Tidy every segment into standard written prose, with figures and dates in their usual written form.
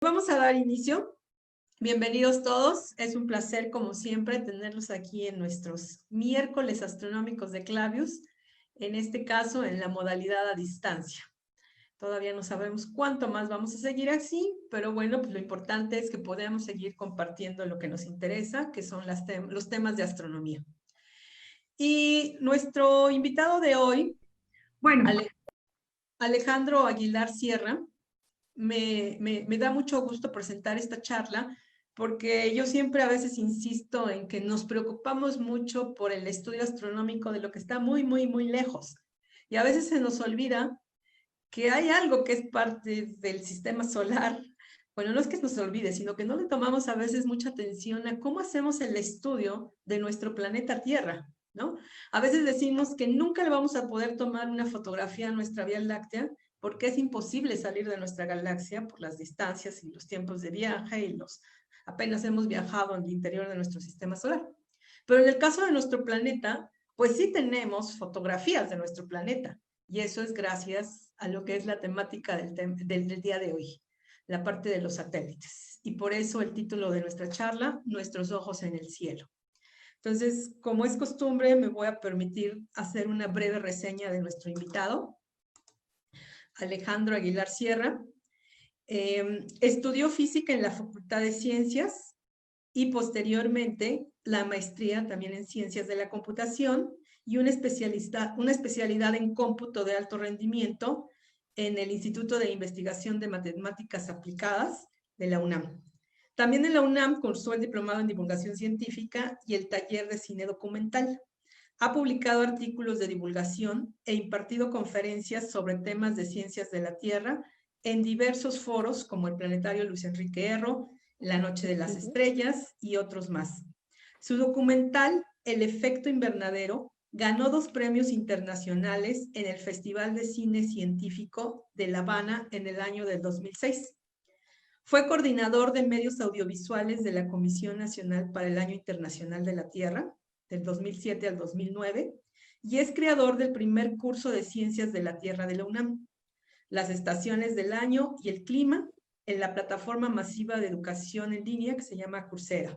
Vamos a dar inicio. Bienvenidos todos. Es un placer, como siempre, tenerlos aquí en nuestros miércoles astronómicos de Clavius, en este caso en la modalidad a distancia. Todavía no sabemos cuánto más vamos a seguir así, pero bueno, pues lo importante es que podamos seguir compartiendo lo que nos interesa, que son los temas de astronomía. Y nuestro invitado de hoy, Bueno, Alejandro Aguilar Sierra, me da mucho gusto presentar esta charla porque yo siempre a veces insisto en que nos preocupamos mucho por el estudio astronómico de lo que está muy, muy, muy lejos. Y a veces se nos olvida que hay algo que es parte del sistema solar. Bueno, no es que nos olvide, sino que no le tomamos a veces mucha atención a cómo hacemos el estudio de nuestro planeta Tierra, ¿no? A veces decimos que nunca le vamos a poder tomar una fotografía a nuestra Vía Láctea porque es imposible salir de nuestra galaxia por las distancias y los tiempos de viaje y apenas hemos viajado al interior de nuestro sistema solar. Pero en el caso de nuestro planeta, pues sí tenemos fotografías de nuestro planeta. Y eso es gracias a lo que es la temática del día de hoy, la parte de los satélites. Y por eso el título de nuestra charla, Nuestros ojos en el cielo. Entonces, como es costumbre, me voy a permitir hacer una breve reseña de nuestro invitado, Alejandro Aguilar Sierra. Estudió física en la Facultad de Ciencias y posteriormente la maestría también en Ciencias de la Computación y una especialidad en cómputo de alto rendimiento en el Instituto de Investigación de Matemáticas Aplicadas de la UNAM. También en la UNAM cursó el diplomado en divulgación científica y el taller de cine documental. Ha publicado artículos de divulgación e impartido conferencias sobre temas de ciencias de la Tierra en diversos foros como el Planetario Luis Enrique Erro, La Noche de las Estrellas y otros más. Su documental, El Efecto Invernadero, ganó 2 premios internacionales en el Festival de Cine Científico de La Habana en el año del 2006. Fue coordinador de medios audiovisuales de la Comisión Nacional para el Año Internacional de la Tierra, del 2007 al 2009, y es creador del primer curso de Ciencias de la Tierra de la UNAM, las estaciones del año y el clima, en la plataforma masiva de educación en línea que se llama Coursera.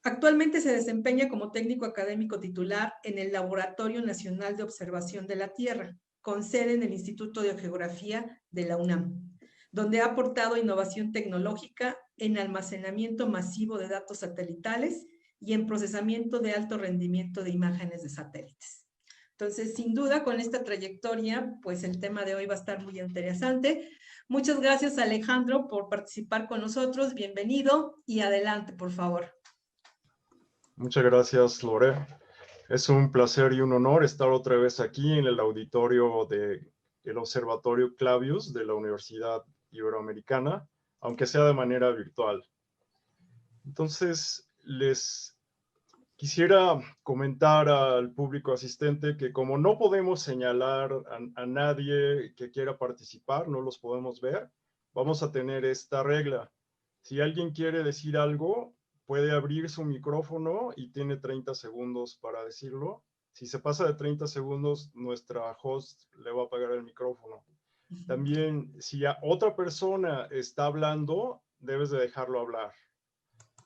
Actualmente se desempeña como técnico académico titular en el Laboratorio Nacional de Observación de la Tierra, con sede en el Instituto de Geografía de la UNAM, donde ha aportado innovación tecnológica en almacenamiento masivo de datos satelitales y en procesamiento de alto rendimiento de imágenes de satélites. Entonces, sin duda, con esta trayectoria, pues el tema de hoy va a estar muy interesante. Muchas gracias, Alejandro, por participar con nosotros. Bienvenido y adelante, por favor. Muchas gracias, Lore. Es un placer y un honor estar otra vez aquí en el auditorio del Observatorio Clavius de la Universidad Iberoamericana, aunque sea de manera virtual. Entonces, les quisiera comentar al público asistente que como no podemos señalar a nadie que quiera participar, no los podemos ver, vamos a tener esta regla. Si alguien quiere decir algo, puede abrir su micrófono y tiene 30 segundos para decirlo. Si se pasa de 30 segundos, nuestra host le va a apagar el micrófono. También, si otra persona está hablando, debes de dejarlo hablar.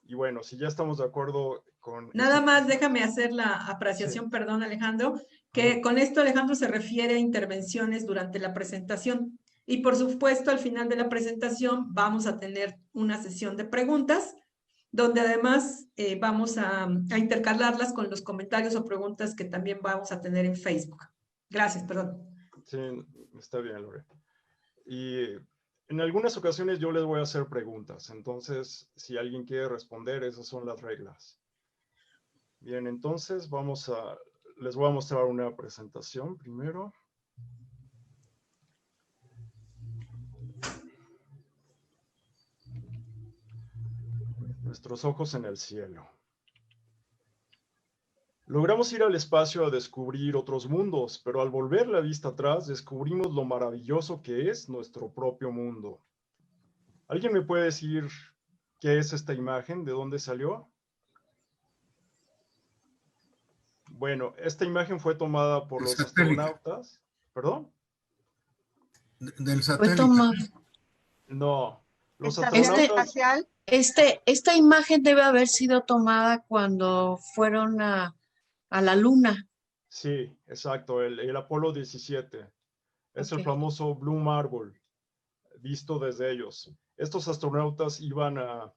Y bueno, si ya estamos de acuerdo con... Nada más déjame hacer la apreciación, sí. Perdón, Alejandro, que con esto Alejandro se refiere a intervenciones durante la presentación. Y por supuesto, al final de la presentación vamos a tener una sesión de preguntas, donde además vamos a intercalarlas con los comentarios o preguntas que también vamos a tener en Facebook. Gracias, perdón. Sí, está bien, Lore. Y en algunas ocasiones yo les voy a hacer preguntas, entonces si alguien quiere responder, esas son las reglas. Bien, entonces les voy a mostrar una presentación primero. Nuestros ojos en el cielo. Logramos ir al espacio a descubrir otros mundos, pero al volver la vista atrás descubrimos lo maravilloso que es nuestro propio mundo. ¿Alguien me puede decir qué es esta imagen? ¿De dónde salió? Bueno, esta imagen fue tomada por los astronautas. ¿Perdón? Del satélite. No, Los Estación astronautas, espacial. Esta imagen debe haber sido tomada cuando fueron a la Luna. sí, exacto, el Apolo 17. Es el Ok. famoso Blue Marble, visto desde ellos. Estos astronautas iban a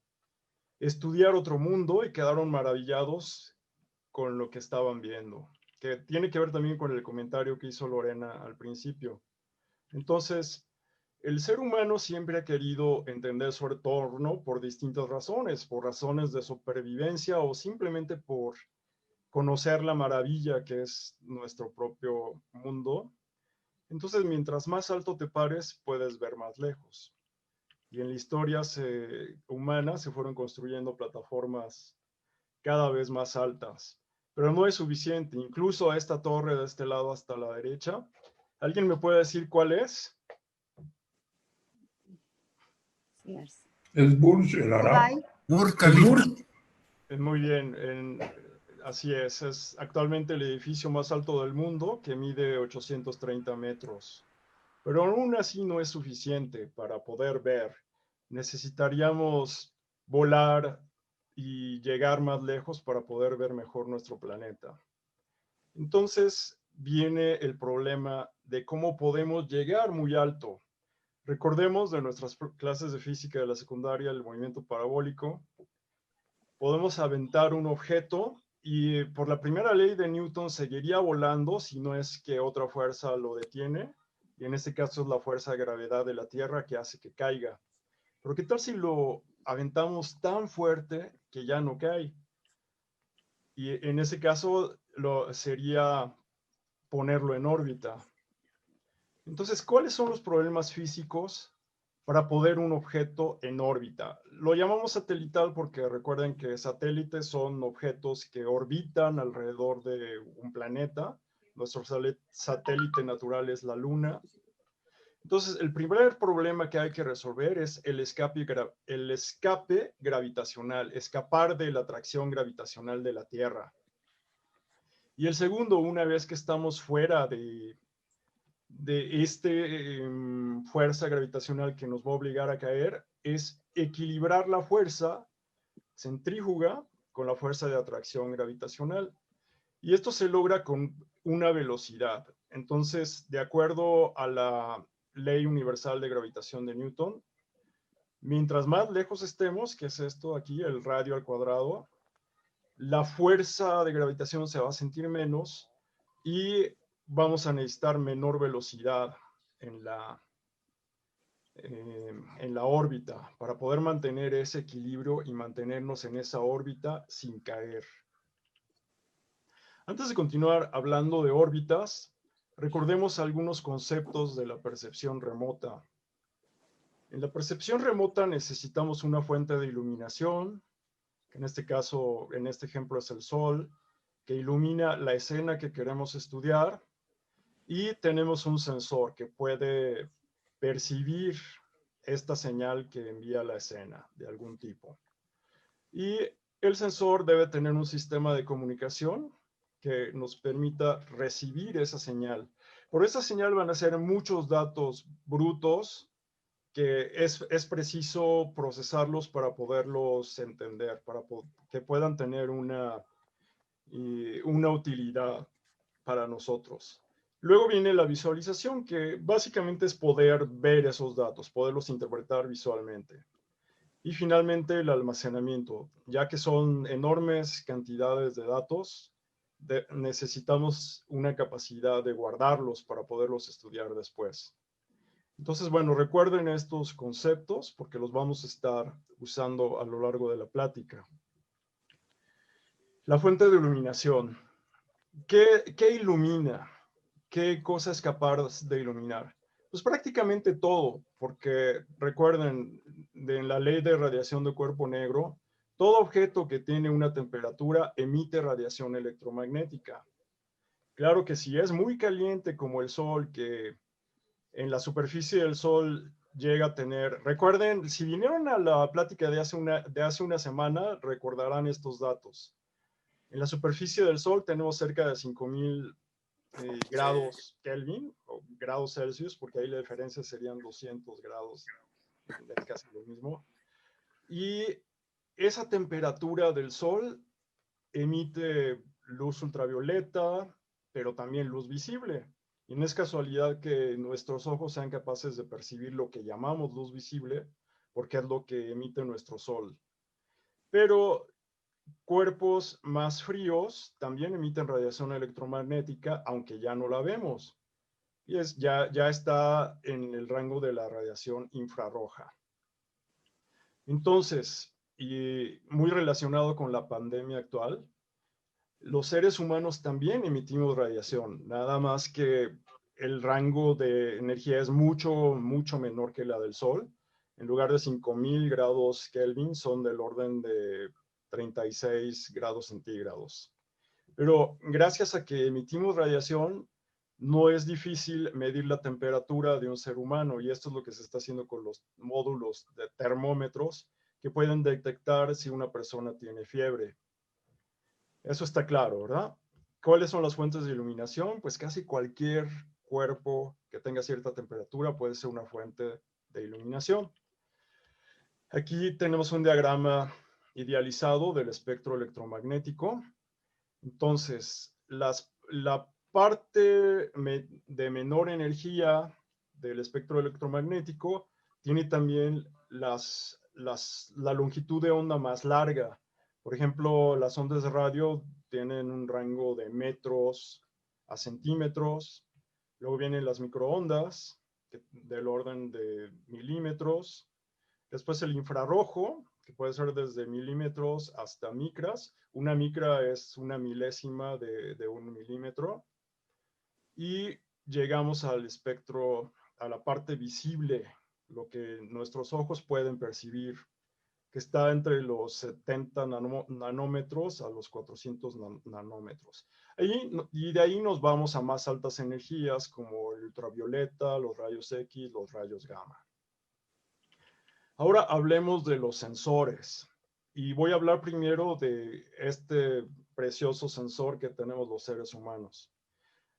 estudiar otro mundo y quedaron maravillados con lo que estaban viendo, que tiene que ver también con el comentario que hizo Lorena al principio. Entonces, el ser humano siempre ha querido entender su entorno por distintas razones, por razones de supervivencia o simplemente por conocer la maravilla que es nuestro propio mundo. Entonces, mientras más alto te pares, puedes ver más lejos. Y en la historia humana se fueron construyendo plataformas cada vez más altas. Pero no es suficiente. Incluso a esta torre de este lado hasta la derecha. ¿Alguien me puede decir cuál es? Es Burj El Arab. Burj Khalifa. Muy bien, así es actualmente el edificio más alto del mundo que mide 830 metros. Pero aún así no es suficiente para poder ver. Necesitaríamos volar y llegar más lejos para poder ver mejor nuestro planeta. Entonces viene el problema de cómo podemos llegar muy alto. Recordemos de nuestras clases de física de la secundaria el movimiento parabólico. Podemos aventar un objeto y por la primera ley de Newton seguiría volando si no es que otra fuerza lo detiene. Y en este caso es la fuerza de gravedad de la Tierra que hace que caiga. Pero ¿qué tal si lo aventamos tan fuerte que ya no cae? Y en ese caso sería ponerlo en órbita. Entonces, ¿cuáles son los problemas físicos para poner un objeto en órbita? Lo llamamos satelital porque recuerden que satélites son objetos que orbitan alrededor de un planeta. Nuestro satélite natural es la Luna. Entonces, el primer problema que hay que resolver es el escape gravitacional, escapar de la atracción gravitacional de la Tierra. Y el segundo, una vez que estamos fuera de esta fuerza gravitacional que nos va a obligar a caer, es equilibrar la fuerza centrífuga con la fuerza de atracción gravitacional. Y esto se logra con una velocidad. Entonces, de acuerdo a la ley universal de gravitación de Newton, mientras más lejos estemos, que es esto aquí, el radio al cuadrado, la fuerza de gravitación se va a sentir menos y vamos a necesitar menor velocidad en la órbita para poder mantener ese equilibrio y mantenernos en esa órbita sin caer. Antes de continuar hablando de órbitas, recordemos algunos conceptos de la percepción remota. En la percepción remota necesitamos una fuente de iluminación, que en este caso, en este ejemplo es el sol, que ilumina la escena que queremos estudiar, y tenemos un sensor que puede percibir esta señal que envía la escena de algún tipo. Y el sensor debe tener un sistema de comunicación que nos permita recibir esa señal. Por esa señal van a ser muchos datos brutos que es preciso procesarlos para poderlos entender, para que puedan tener una utilidad para nosotros. Luego viene la visualización, que básicamente es poder ver esos datos, poderlos interpretar visualmente. Y finalmente el almacenamiento, ya que son enormes cantidades de datos, necesitamos una capacidad de guardarlos para poderlos estudiar después. Entonces, bueno, recuerden estos conceptos porque los vamos a estar usando a lo largo de la plática. La fuente de iluminación. ¿Qué ilumina? ¿Qué cosa es capaz de iluminar? Pues prácticamente todo, porque recuerden, de la ley de radiación de cuerpo negro, todo objeto que tiene una temperatura emite radiación electromagnética. Claro que si es muy caliente como el Sol, que en la superficie del Sol llega a tener... Recuerden, si vinieron a la plática de hace una semana, recordarán estos datos. En la superficie del Sol tenemos cerca de 5000 grados Kelvin o grados Celsius, porque ahí la diferencia serían 200 grados es casi lo mismo. Y esa temperatura del sol emite luz ultravioleta, pero también luz visible. Y no es casualidad que nuestros ojos sean capaces de percibir lo que llamamos luz visible, porque es lo que emite nuestro sol. Pero cuerpos más fríos también emiten radiación electromagnética, aunque ya no la vemos. Y ya está en el rango de la radiación infrarroja. Entonces, y muy relacionado con la pandemia actual, los seres humanos también emitimos radiación, nada más que el rango de energía es mucho, mucho menor que la del Sol. En lugar de 5000 grados Kelvin, son del orden de 36 grados centígrados. Pero gracias a que emitimos radiación, no es difícil medir la temperatura de un ser humano, y esto es lo que se está haciendo con los módulos de termómetros que pueden detectar si una persona tiene fiebre. Eso está claro, ¿verdad? ¿Cuáles son las fuentes de iluminación? Pues casi cualquier cuerpo que tenga cierta temperatura puede ser una fuente de iluminación. Aquí tenemos un diagrama idealizado del espectro electromagnético. Entonces, la parte de menor energía del espectro electromagnético tiene también la longitud de onda más larga. Por ejemplo, las ondas de radio tienen un rango de metros a centímetros. Luego vienen las microondas, del orden de milímetros. Después el infrarrojo, que puede ser desde milímetros hasta micras. Una micra es una milésima de un milímetro. Y llegamos al espectro, a la parte visible, lo que nuestros ojos pueden percibir, que está entre los 70 nanómetros a los 400 nanómetros. Y de ahí nos vamos a más altas energías como el ultravioleta, los rayos X, los rayos gamma. Ahora hablemos de los sensores. Y voy a hablar primero de este precioso sensor que tenemos los seres humanos.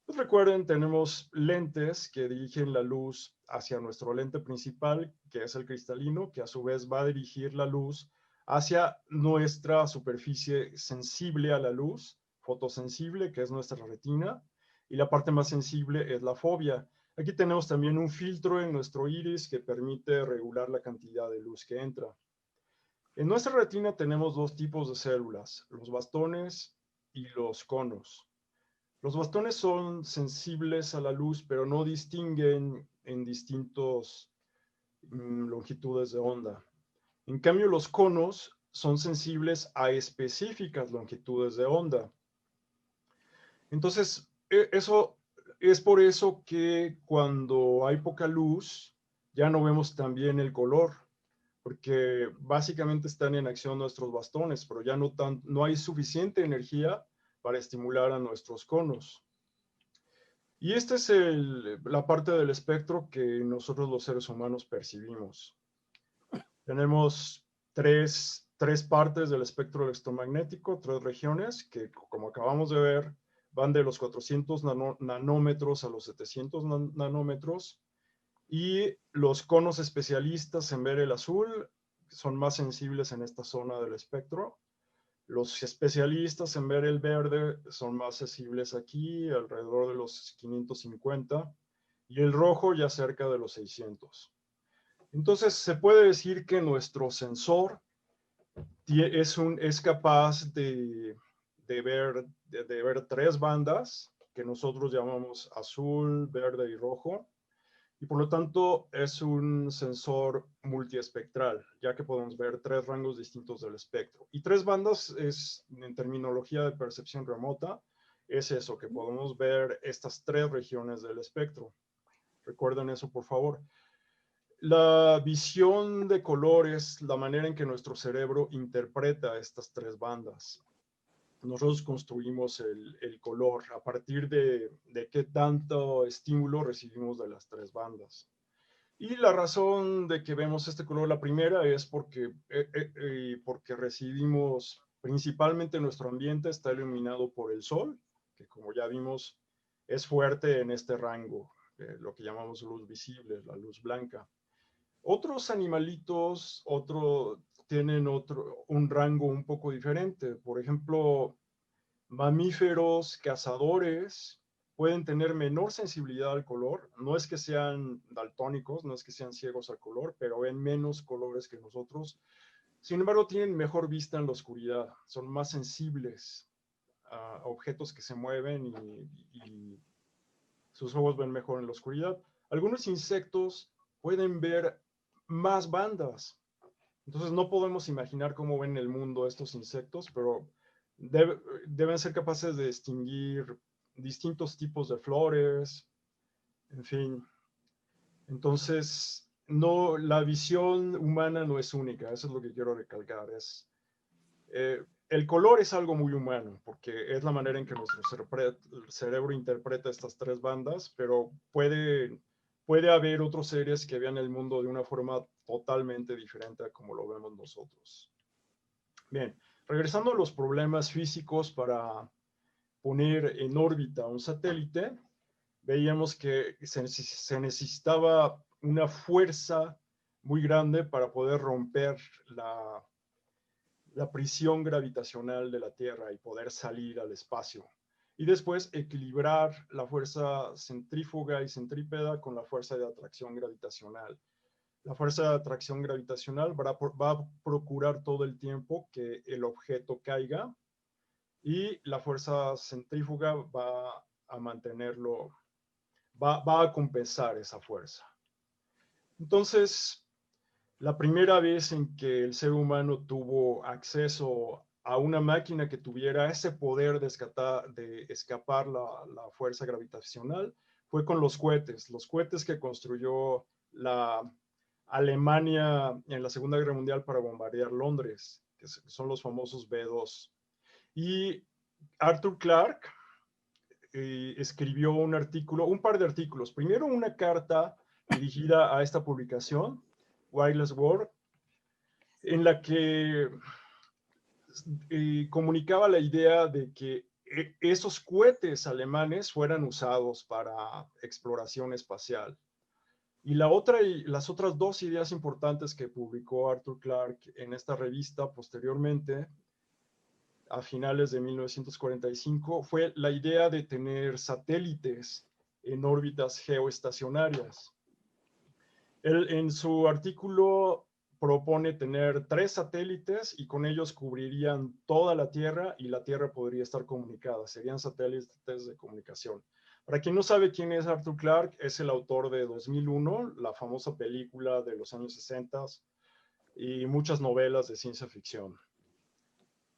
Pues recuerden, tenemos lentes que dirigen la luz hacia nuestro lente principal, que es el cristalino, que a su vez va a dirigir la luz hacia nuestra superficie sensible a la luz, fotosensible, que es nuestra retina, y la parte más sensible es la fobia. Aquí tenemos también un filtro en nuestro iris que permite regular la cantidad de luz que entra. En nuestra retina tenemos dos tipos de células, los bastones y los conos. Los bastones son sensibles a la luz, pero no distinguen en distintas longitudes de onda. En cambio, los conos son sensibles a específicas longitudes de onda. Entonces, eso es por eso que cuando hay poca luz, ya no vemos tan bien el color, porque básicamente están en acción nuestros bastones, pero ya no hay suficiente energía para estimular a nuestros conos. Y esta es la parte del espectro que nosotros los seres humanos percibimos. Tenemos tres partes del espectro electromagnético, tres regiones que, como acabamos de ver, van de los 400 nanómetros a los 700 nanómetros. Y los conos especialistas en ver el azul son más sensibles en esta zona del espectro. Los especialistas en ver el verde son más sensibles aquí, alrededor de los 550, y el rojo ya cerca de los 600. Entonces, se puede decir que nuestro sensor es capaz de ver tres bandas, que nosotros llamamos azul, verde y rojo, y por lo tanto es un sensor multiespectral, ya que podemos ver tres rangos distintos del espectro. Y tres bandas es, en terminología de percepción remota, es eso, que podemos ver estas tres regiones del espectro. Recuerden eso, por favor. La visión de color es la manera en que nuestro cerebro interpreta estas tres bandas. Nosotros construimos el color a partir de qué tanto estímulo recibimos de las tres bandas. Y la razón de que vemos este color, la primera, es porque recibimos, principalmente nuestro ambiente está iluminado por el sol, que como ya vimos es fuerte en este rango, lo que llamamos luz visible, la luz blanca. Otros animalitos tienen un rango un poco diferente. Por ejemplo, mamíferos, cazadores, pueden tener menor sensibilidad al color. No es que sean daltónicos, no es que sean ciegos al color, pero ven menos colores que nosotros. Sin embargo, tienen mejor vista en la oscuridad, son más sensibles a objetos que se mueven y sus ojos ven mejor en la oscuridad. Algunos insectos pueden ver más bandas. Entonces no podemos imaginar cómo ven el mundo estos insectos, pero deben ser capaces de distinguir distintos tipos de flores, en fin. Entonces, no, la visión humana no es única, eso es lo que quiero recalcar. El color es algo muy humano, porque es la manera en que nuestro cerebro interpreta estas tres bandas, pero puede haber otros seres que vean el mundo de una forma totalmente diferente a como lo vemos nosotros. Bien, regresando a los problemas físicos para poner en órbita un satélite, veíamos que se necesitaba una fuerza muy grande para poder romper la prisión gravitacional de la Tierra y poder salir al espacio. Y después equilibrar la fuerza centrífuga y centrípeta con la fuerza de atracción gravitacional. La fuerza de atracción gravitacional va a procurar todo el tiempo que el objeto caiga y la fuerza centrífuga va a mantenerlo, va a compensar esa fuerza. Entonces, la primera vez en que el ser humano tuvo acceso a una máquina que tuviera ese poder de escapar la fuerza gravitacional fue con los cohetes que construyó la Alemania en la Segunda Guerra Mundial para bombardear Londres, que son los famosos B-2. Y Arthur Clarke escribió un par de artículos. Primero una carta dirigida a esta publicación, Wireless World, en la que comunicaba la idea de que esos cohetes alemanes fueran usados para exploración espacial. Y las otras dos ideas importantes que publicó Arthur Clarke en esta revista posteriormente, a finales de 1945, fue la idea de tener satélites en órbitas geoestacionarias. Él en su artículo propone tener 3 satélites y con ellos cubrirían toda la Tierra y la Tierra podría estar comunicada. Serían satélites de comunicación. Para quien no sabe quién es Arthur Clarke, es el autor de 2001, la famosa película de los años 60 y muchas novelas de ciencia ficción.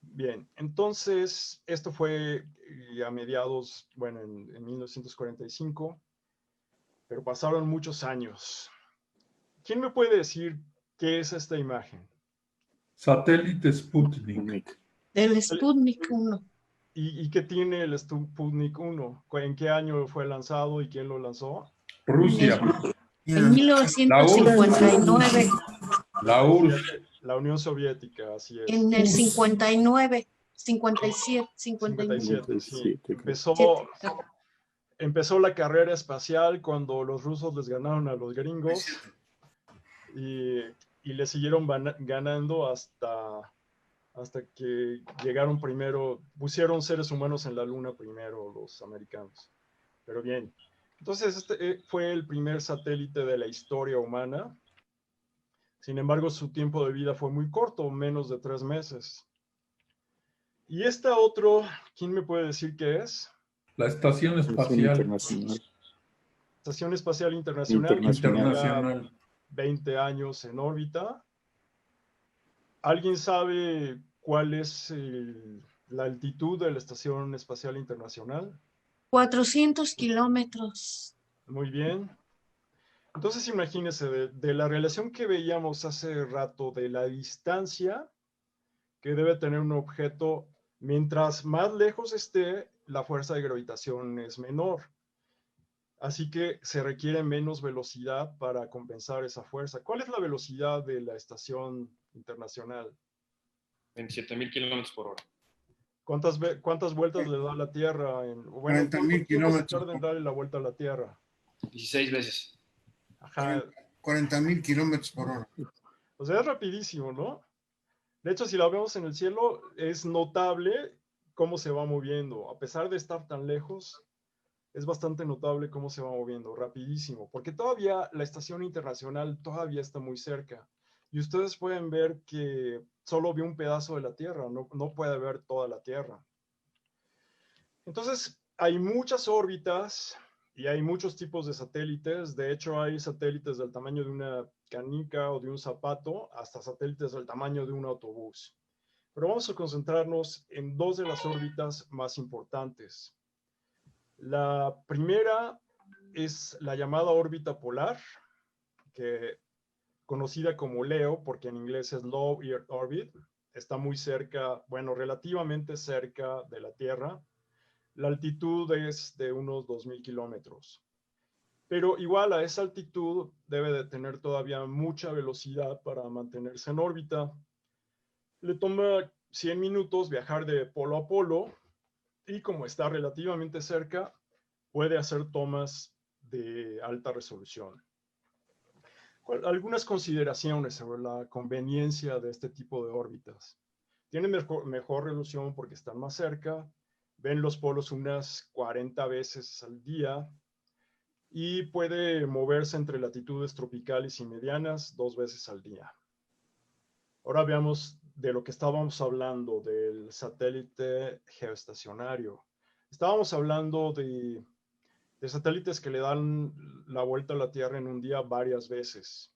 Bien, entonces esto fue a mediados, bueno, en 1945, pero pasaron muchos años. ¿Quién me puede decir qué es esta imagen? Satélite Sputnik. El Sputnik 1. ¿Y qué tiene el Sputnik 1? ¿En qué año fue lanzado y quién lo lanzó? Rusia. En 1959. La URSS. La Unión Soviética, así es. En el 59, 57, 57, sí. Empezó la carrera espacial cuando los rusos les ganaron a los gringos y le siguieron ganando hasta que llegaron primero, pusieron seres humanos en la luna primero los americanos. Pero bien, entonces este fue el primer satélite de la historia humana. Sin embargo, su tiempo de vida fue muy corto, menos de 3 meses. Y otro, ¿quién me puede decir qué es? La Estación Espacial Estación Espacial Internacional. Internacional. 20 años en órbita. ¿Alguien sabe cuál es la altitud de la Estación Espacial Internacional? 400 kilómetros. Muy bien. Entonces imagínense, de la relación que veíamos hace rato, de la distancia que debe tener un objeto, mientras más lejos esté, la fuerza de gravitación es menor. Así que se requiere menos velocidad para compensar esa fuerza. ¿Cuál es la velocidad de la Estación Internacional? 27,000 kilómetros por hora. ¿Cuántas vueltas le da la Tierra? 40,000 kilómetros. ¿Cuánto tarda en darle la vuelta a la Tierra? 16 veces. Ajá. 40,000 kilómetros por hora. O sea, es rapidísimo, ¿no? De hecho, si la vemos en el cielo, es notable cómo se va moviendo. A pesar de estar tan lejos, es bastante notable cómo se va moviendo, rapidísimo. Porque todavía la estación internacional todavía está muy cerca. Y ustedes pueden ver que solo ve un pedazo de la Tierra, no puede ver toda la Tierra. Entonces, hay muchas órbitas y hay muchos tipos de satélites. De hecho, hay satélites del tamaño de una canica o de un zapato, hasta satélites del tamaño de un autobús. Pero vamos a concentrarnos en dos de las órbitas más importantes. La primera es la llamada órbita polar, conocida como LEO, porque en inglés es Low Earth Orbit. Está muy cerca, bueno, relativamente cerca de la Tierra. La altitud es de unos 2,000 kilómetros. Pero igual a esa altitud debe de tener todavía mucha velocidad para mantenerse en órbita. Le toma 100 minutos viajar de polo a polo y como está relativamente cerca, puede hacer tomas de alta resolución. Algunas consideraciones sobre la conveniencia de este tipo de órbitas. Tienen mejor resolución porque están más cerca, ven los polos unas 40 veces al día y puede moverse entre latitudes tropicales y medianas 2 veces al día. Ahora veamos de lo que estábamos hablando, del satélite geoestacionario. Estábamos hablando de satélites que le dan la vuelta a la Tierra en un día varias veces.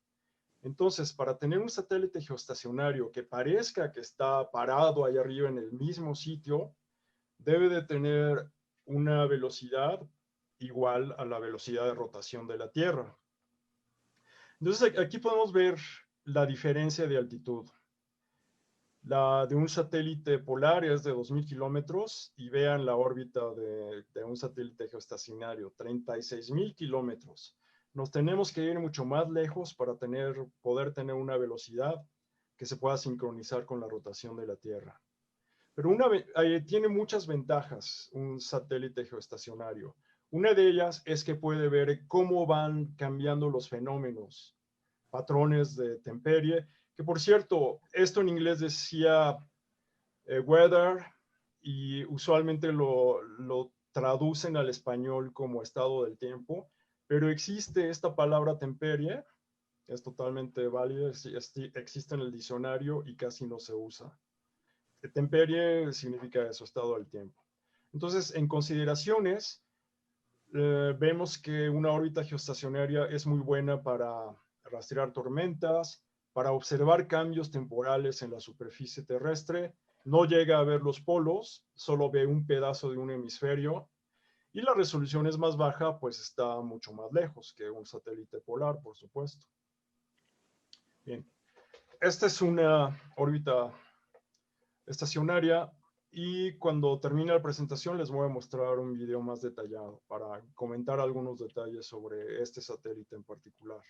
Entonces, para tener un satélite geoestacionario que parezca que está parado ahí arriba en el mismo sitio, debe de tener una velocidad igual a la velocidad de rotación de la Tierra. Entonces, aquí podemos ver la diferencia de altitud. La de un satélite polar es de 2,000 kilómetros y vean la órbita de un satélite geoestacionario, 36,000 kilómetros. Nos tenemos que ir mucho más lejos para poder tener una velocidad que se pueda sincronizar con la rotación de la Tierra. Pero tiene muchas ventajas un satélite geoestacionario. Una de ellas es que puede ver cómo van cambiando los fenómenos, patrones de temperie, que por cierto, esto en inglés decía weather y usualmente lo traducen al español como estado del tiempo, pero existe esta palabra temperie, es totalmente válida, existe en el diccionario y casi no se usa. Temperie significa eso, estado del tiempo. Entonces, en consideraciones, vemos que una órbita geoestacionaria es muy buena para rastrear tormentas, para observar cambios temporales en la superficie terrestre. No llega a ver los polos, solo ve un pedazo de un hemisferio. Y la resolución es más baja, pues está mucho más lejos que un satélite polar, por supuesto. Bien, esta es una órbita estacionaria y cuando termine la presentación les voy a mostrar un video más detallado para comentar algunos detalles sobre este satélite en particular.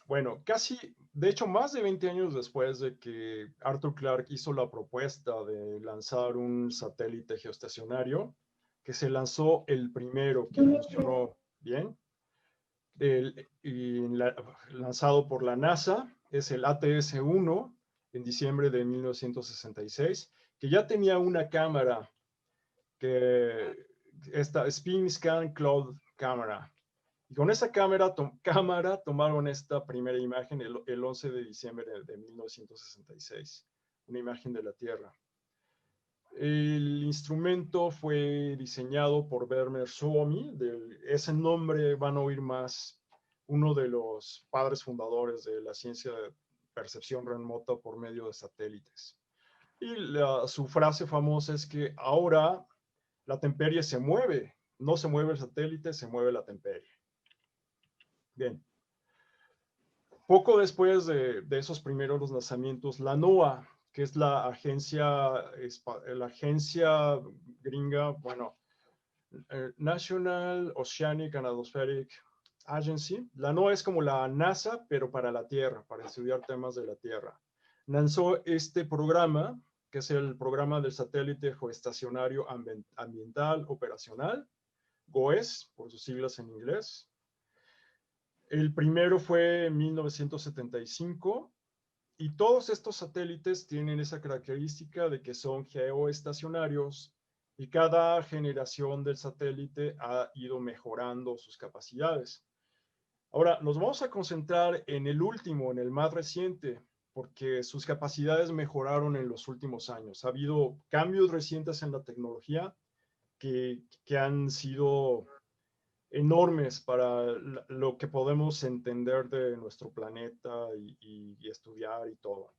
Bueno, de hecho, más de 20 años después de que Arthur Clarke hizo la propuesta de lanzar un satélite geoestacionario, que se lanzó el primero que funcionó bien, lanzado por la NASA, es el ATS-1, en diciembre de 1966, que ya tenía una cámara, esta Spin Scan Cloud Camera. Y con esa cámara tomaron esta primera imagen el 11 de diciembre de 1966, una imagen de la Tierra. El instrumento fue diseñado por Werner Suomi, ese nombre van a oír más, uno de los padres fundadores de la ciencia de percepción remota por medio de satélites. Y su frase famosa es que ahora la temperie se mueve, no se mueve el satélite, se mueve la temperie. Bien. Poco después de esos primeros lanzamientos, la NOAA, que es la agencia gringa, bueno, National Oceanic and Atmospheric Agency. La NOAA es como la NASA, pero para la Tierra, para estudiar temas de la Tierra. Lanzó este programa, que es el programa del satélite geoestacionario ambiental operacional, GOES, por sus siglas en inglés. El primero fue en 1975 y todos estos satélites tienen esa característica de que son geoestacionarios y cada generación del satélite ha ido mejorando sus capacidades. Ahora, nos vamos a concentrar en el último, en el más reciente, porque sus capacidades mejoraron en los últimos años. Ha habido cambios recientes en la tecnología que han sido enormes para lo que podemos entender de nuestro planeta y estudiar y todo.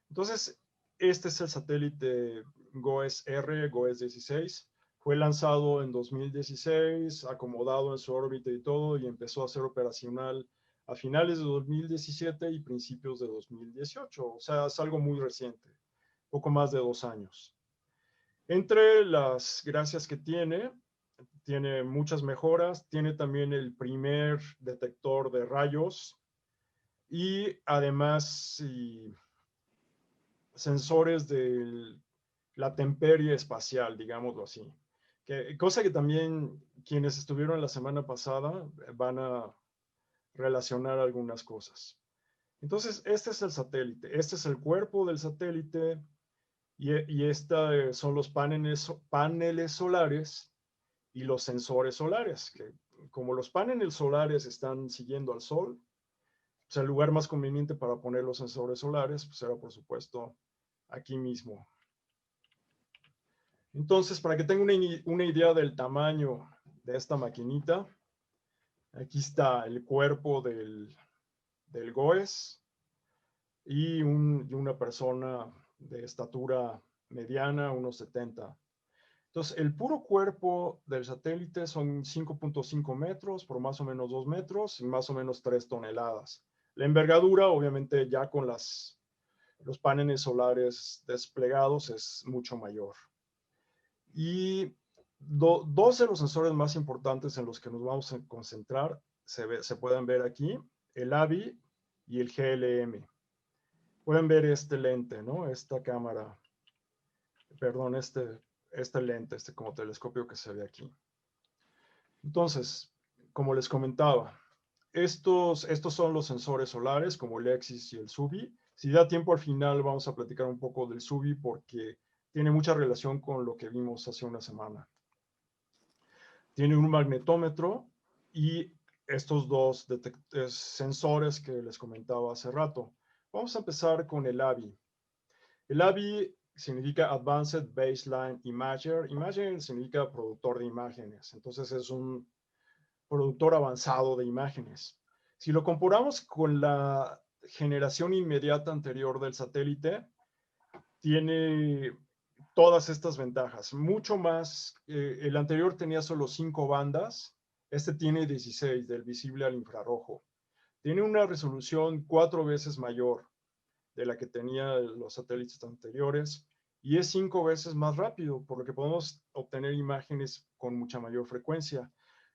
Entonces, este es el satélite GOES-R, GOES-16. Fue lanzado en 2016, acomodado en su órbita y todo, y empezó a ser operacional a finales de 2017 y principios de 2018. O sea, es algo muy reciente, poco más de 2 años. Entre las gracias que tiene muchas mejoras, tiene también el primer detector de rayos y además sensores de la temperie espacial, digámoslo así. Cosa que también quienes estuvieron la semana pasada van a relacionar algunas cosas. Entonces, este es el satélite, este es el cuerpo del satélite y estos son los paneles solares y los sensores solares, que como los paneles solares están siguiendo al sol, pues el lugar más conveniente para poner los sensores solares pues era, por supuesto, aquí mismo. Entonces, para que tengan una idea del tamaño de esta maquinita, aquí está el cuerpo del GOES y una persona de estatura mediana, unos 70. Entonces, el puro cuerpo del satélite son 5.5 metros por más o menos 2 metros y más o menos 3 toneladas. La envergadura, obviamente, ya con los paneles solares desplegados es mucho mayor. Y dos de los sensores más importantes en los que nos vamos a concentrar se pueden ver aquí, el AVI y el GLM. Pueden ver este lente, ¿no? Esta cámara, perdón, este lente, como telescopio que se ve aquí. Entonces, como les comentaba, estos son los sensores solares, como el EXIS y el SUBI. Si da tiempo al final vamos a platicar un poco del SUBI porque tiene mucha relación con lo que vimos hace una semana. Tiene un magnetómetro y estos dos sensores que les comentaba hace rato. Vamos a empezar con el AVI. El AVI significa Advanced Baseline Imager. Imager significa productor de imágenes. Entonces es un productor avanzado de imágenes. Si lo comparamos con la generación inmediata anterior del satélite, tiene todas estas ventajas. Mucho más, el anterior tenía solo 5 bandas, este tiene 16 del visible al infrarrojo. Tiene una resolución 4 veces mayor de la que tenían los satélites anteriores y es 5 veces más rápido, por lo que podemos obtener imágenes con mucha mayor frecuencia.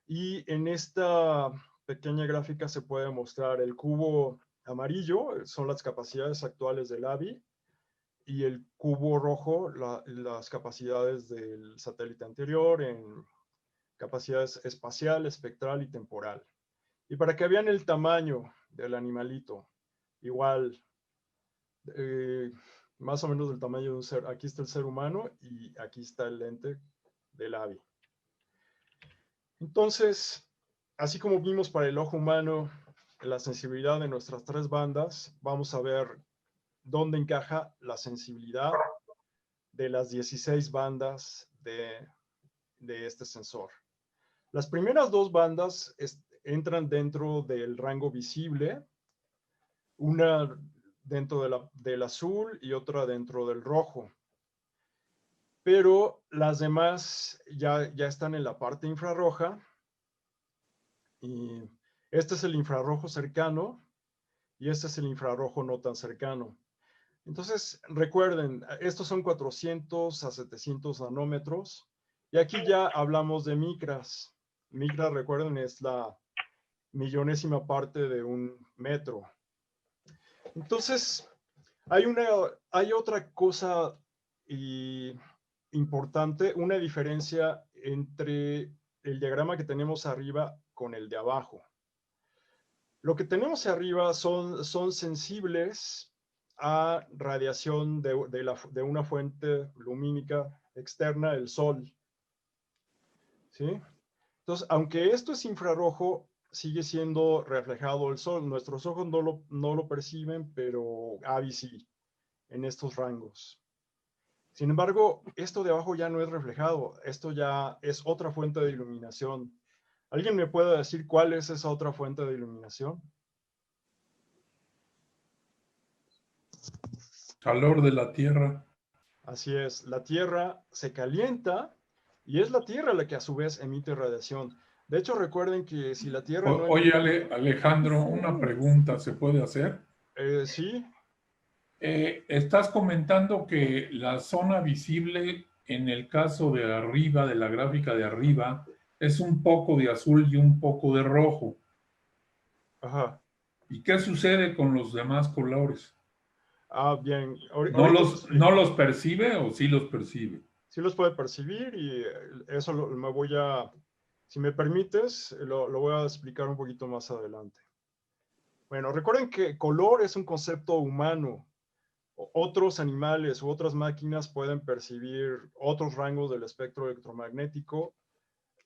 Y en esta pequeña gráfica se puede mostrar el cubo amarillo, son las capacidades actuales del AVI, y el cubo rojo, las capacidades del satélite anterior en capacidades espacial, espectral y temporal. Y para que vean el tamaño del animalito, igual, más o menos del tamaño de un ser. Aquí está el ser humano y aquí está el lente del AVI. Entonces, así como vimos para el ojo humano la sensibilidad de nuestras 3 bandas, vamos a ver dónde encaja la sensibilidad de las 16 bandas de este sensor. Las primeras 2 bandas entran dentro del rango visible, una dentro del azul y otra dentro del rojo. Pero las demás ya están en la parte infrarroja. Y este es el infrarrojo cercano y este es el infrarrojo no tan cercano. Entonces, recuerden, estos son 400 a 700 nanómetros. Y aquí ya hablamos de micras. Micras, recuerden, es la millonésima parte de un metro. Entonces, hay otra cosa importante, una diferencia entre el diagrama que tenemos arriba con el de abajo. Lo que tenemos arriba son sensibles a radiación de una fuente lumínica externa, el Sol. ¿Sí? Entonces, aunque esto es infrarrojo, sigue siendo reflejado el Sol. Nuestros ojos no lo perciben, pero AVI sí, en estos rangos. Sin embargo, esto de abajo ya no es reflejado. Esto ya es otra fuente de iluminación. ¿Alguien me puede decir cuál es esa otra fuente de iluminación? Calor de la Tierra. Así es, la Tierra se calienta y es la Tierra la que a su vez emite radiación. De hecho, recuerden que si la Tierra no Oye, emite... Alejandro, una pregunta se puede hacer. Sí, Estás comentando que la zona visible en el caso de arriba, de la gráfica de arriba, es un poco de azul y un poco de rojo. ajá. ¿Y qué sucede con los demás colores? Bien, ¿No ahorita te los, no explico. los percibe o sí los percibe? Sí los puede percibir y eso me voy a... Si me permites, lo voy a explicar un poquito más adelante. Bueno, recuerden que color es un concepto humano. Otros animales u otras máquinas pueden percibir otros rangos del espectro electromagnético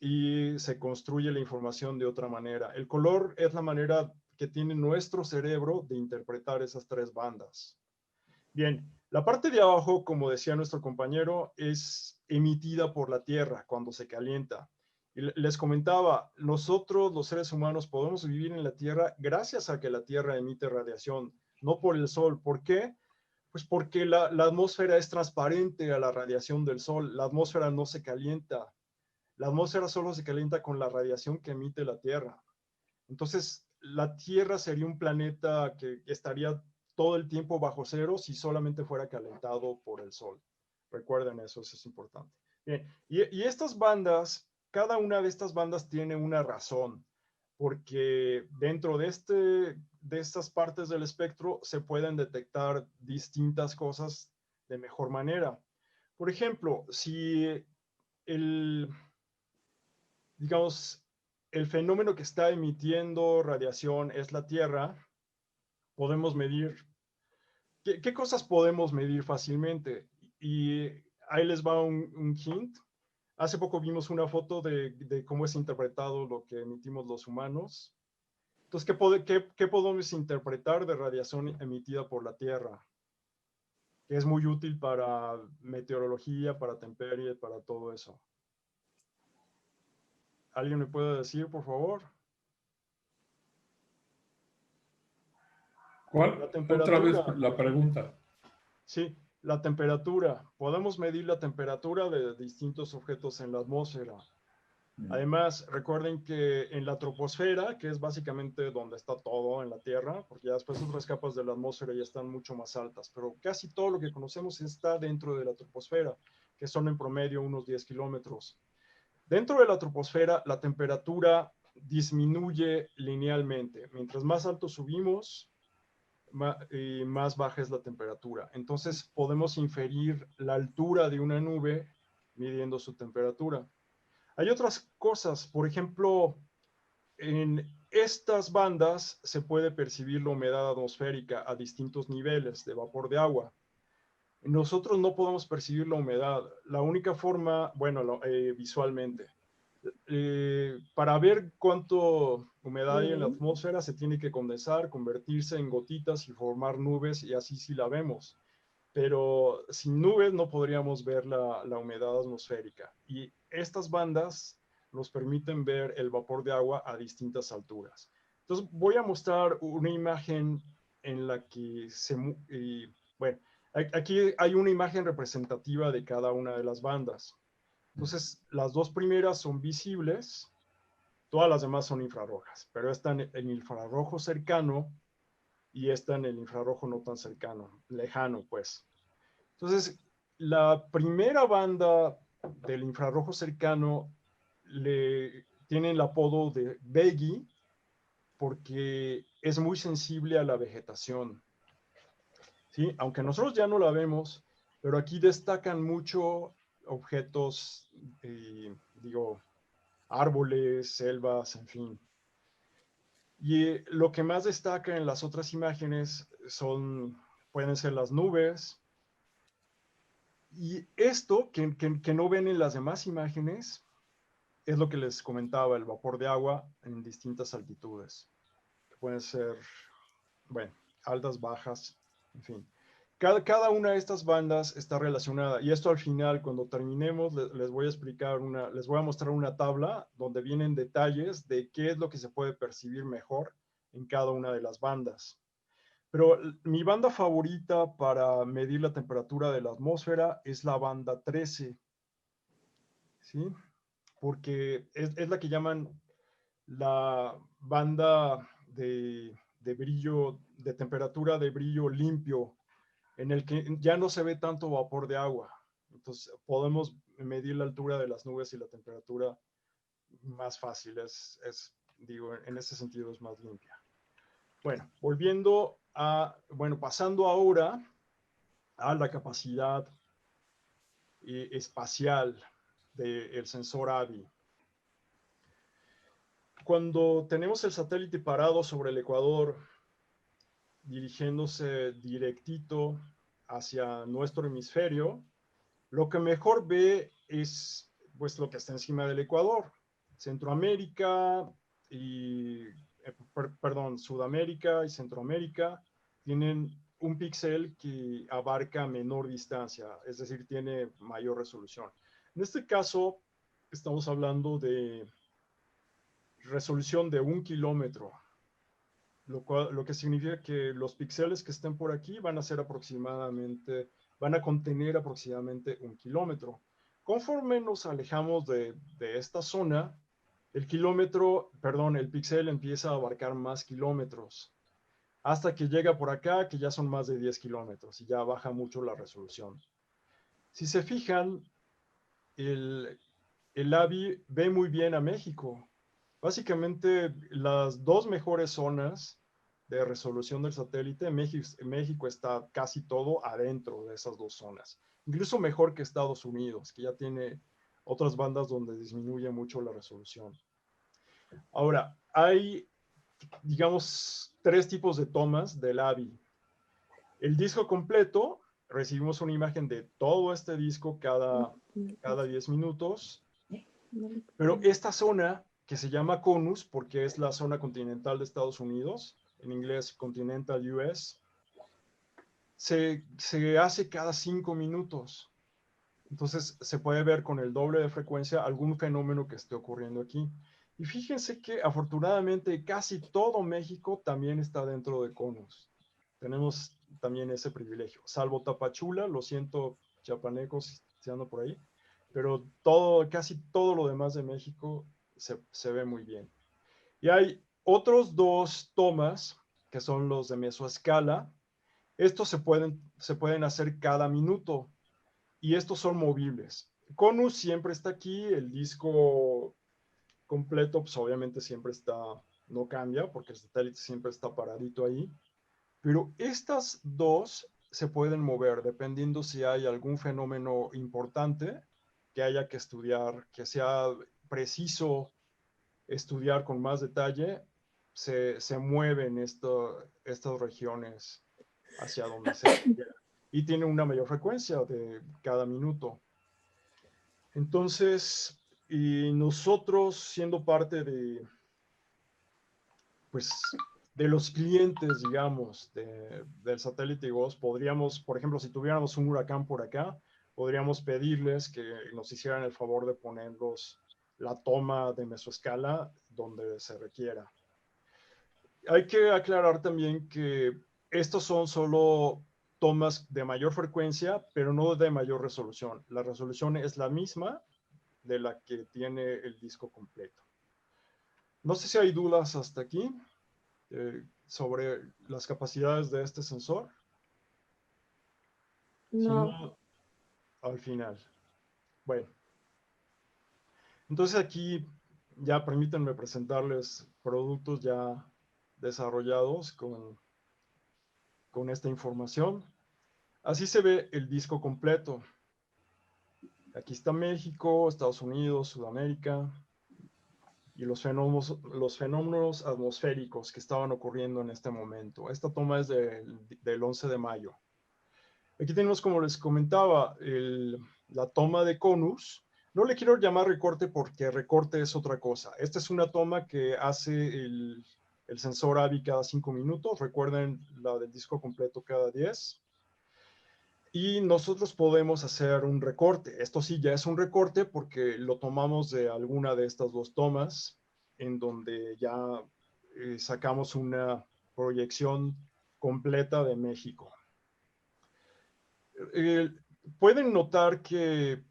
y se construye la información de otra manera. El color es la manera que tiene nuestro cerebro de interpretar esas tres bandas. Bien, la parte de abajo, como decía nuestro compañero, es emitida por la Tierra cuando se calienta. Y les comentaba, nosotros los seres humanos podemos vivir en la Tierra gracias a que la Tierra emite radiación, no por el Sol. ¿Por qué? Pues porque la atmósfera es transparente a la radiación del Sol. La atmósfera no se calienta. La atmósfera solo se calienta con la radiación que emite la Tierra. Entonces, la Tierra sería un planeta que estaría todo el tiempo bajo cero si solamente fuera calentado por el Sol. Recuerden eso es importante. Bien, y estas bandas, cada una de estas bandas tiene una razón, porque dentro de estas partes del espectro se pueden detectar distintas cosas de mejor manera. Por ejemplo, si digamos, el fenómeno que está emitiendo radiación es la Tierra, podemos medir, ¿qué cosas podemos medir fácilmente? Y ahí les va un hint. Hace poco vimos una foto de cómo es interpretado lo que emitimos los humanos. Entonces, ¿qué podemos interpretar de radiación emitida por la Tierra? Que es muy útil para meteorología, para temperie, para todo eso. ¿Alguien me puede decir, por favor? ¿Cuál? La Otra vez temperatura. la pregunta. Sí, la temperatura. Podemos medir la temperatura de distintos objetos en la atmósfera. Además, recuerden que en la troposfera, que es básicamente donde está todo en la Tierra, porque ya después otras capas de la atmósfera ya están mucho más altas, pero casi todo lo que conocemos está dentro de la troposfera, que son en promedio unos 10 kilómetros. Dentro de la troposfera, la temperatura disminuye linealmente. Mientras más alto subimos, y más baja es la temperatura. Entonces podemos inferir la altura de una nube midiendo su temperatura. Hay otras cosas, por ejemplo, en estas bandas se puede percibir la humedad atmosférica a distintos niveles de vapor de agua. Nosotros no podemos percibir la humedad. La única forma, bueno, visualmente, para ver cuánto humedad hay en la atmósfera se tiene que condensar, convertirse en gotitas y formar nubes y así sí la vemos. Pero sin nubes no podríamos ver la humedad atmosférica. Y estas bandas nos permiten ver el vapor de agua a distintas alturas. Entonces voy a mostrar una imagen en la que bueno, aquí hay una imagen representativa de cada una de las bandas. Entonces, las dos primeras son visibles, todas las demás son infrarrojas, pero esta en el infrarrojo cercano y esta en el infrarrojo no tan cercano, lejano, pues. Entonces, la primera banda del infrarrojo cercano le tiene el apodo de Veggie porque es muy sensible a la vegetación. ¿Sí? Aunque nosotros ya no la vemos, pero aquí destacan mucho objetos, digo, árboles, selvas, en fin. Y lo que más destaca en las otras imágenes pueden ser las nubes. Y esto que no ven en las demás imágenes es lo que les comentaba, el vapor de agua en distintas altitudes. Pueden ser, bueno, altas, bajas, en fin. Cada una de estas bandas está relacionada, y esto al final, cuando terminemos, les voy a explicar les voy a mostrar una tabla donde vienen detalles de qué es lo que se puede percibir mejor en cada una de las bandas. Pero mi banda favorita para medir la temperatura de la atmósfera es la banda 13, ¿sí? Porque es la que llaman la banda de brillo, de temperatura de brillo limpio, en el que ya no se ve tanto vapor de agua. Entonces podemos medir la altura de las nubes y la temperatura más fácil. Digo, en ese sentido es más limpia. Bueno, pasando ahora a la capacidad espacial del sensor AVI. Cuando tenemos el satélite parado sobre el ecuador, dirigiéndose directito hacia nuestro hemisferio, lo que mejor ve es pues lo que está encima del ecuador. Centroamérica Sudamérica y Centroamérica tienen un píxel que abarca menor distancia, es decir, tiene mayor resolución. En este caso, estamos hablando de resolución de 1 kilómetro, lo que significa que los píxeles que estén por aquí van a contener aproximadamente 1 kilómetro. Conforme nos alejamos de esta zona, el píxel empieza a abarcar más kilómetros, hasta que llega por acá, que ya son más de 10 kilómetros, y ya baja mucho la resolución. Si se fijan, el AVI ve muy bien a México. Básicamente, las dos mejores zonas de resolución del satélite, México está casi todo adentro de esas dos zonas. Incluso mejor que Estados Unidos, que ya tiene otras bandas donde disminuye mucho la resolución. Ahora, hay, digamos, 3 tipos de tomas del AVI. El disco completo, recibimos una imagen de todo este disco cada 10 minutos, pero esta zona que se llama CONUS, porque es la zona continental de Estados Unidos, en inglés Continental US, se hace cada 5 minutos. Entonces se puede ver con el doble de frecuencia algún fenómeno que esté ocurriendo aquí. Y fíjense que afortunadamente casi todo México también está dentro de CONUS. Tenemos también ese privilegio, salvo Tapachula, lo siento, chiapanecos, si ando por ahí, pero casi todo lo demás de México se ve muy bien. Y hay otros 2 tomas, que son los de mesoescala. Estos se pueden hacer cada minuto, y estos son movibles. CONUS siempre está aquí, el disco completo, pues obviamente siempre no cambia, porque el satélite siempre está paradito ahí, pero estas 2 se pueden mover dependiendo si hay algún fenómeno importante que haya que estudiar, que sea preciso estudiar con más detalle, se mueven estas regiones hacia donde se quiera. Y tiene una mayor frecuencia de cada minuto. Entonces, y nosotros siendo parte de los clientes, digamos, del satélite GOES, podríamos, por ejemplo, si tuviéramos un huracán por acá, podríamos pedirles que nos hicieran el favor de ponerlos la toma de mesoescala donde se requiera. Hay que aclarar también que estos son solo tomas de mayor frecuencia, pero no de mayor resolución. La resolución es la misma de la que tiene el disco completo. No sé si hay dudas hasta aquí sobre las capacidades de este sensor. No. Si no, al final. Bueno. Entonces aquí ya permítanme presentarles productos ya desarrollados con esta información. Así se ve el disco completo. Aquí está México, Estados Unidos, Sudamérica. y los fenómenos atmosféricos que estaban ocurriendo en este momento. Esta toma es del 11 de mayo. Aquí tenemos, como les comentaba, la toma de CONUS. No le quiero llamar recorte porque recorte es otra cosa. Esta es una toma que hace el sensor AVI cada 5 minutos. Recuerden la del disco completo cada 10. Y nosotros podemos hacer un recorte. Esto sí ya es un recorte porque lo tomamos de alguna de estas dos tomas en donde ya sacamos una proyección completa de México. Pueden notar que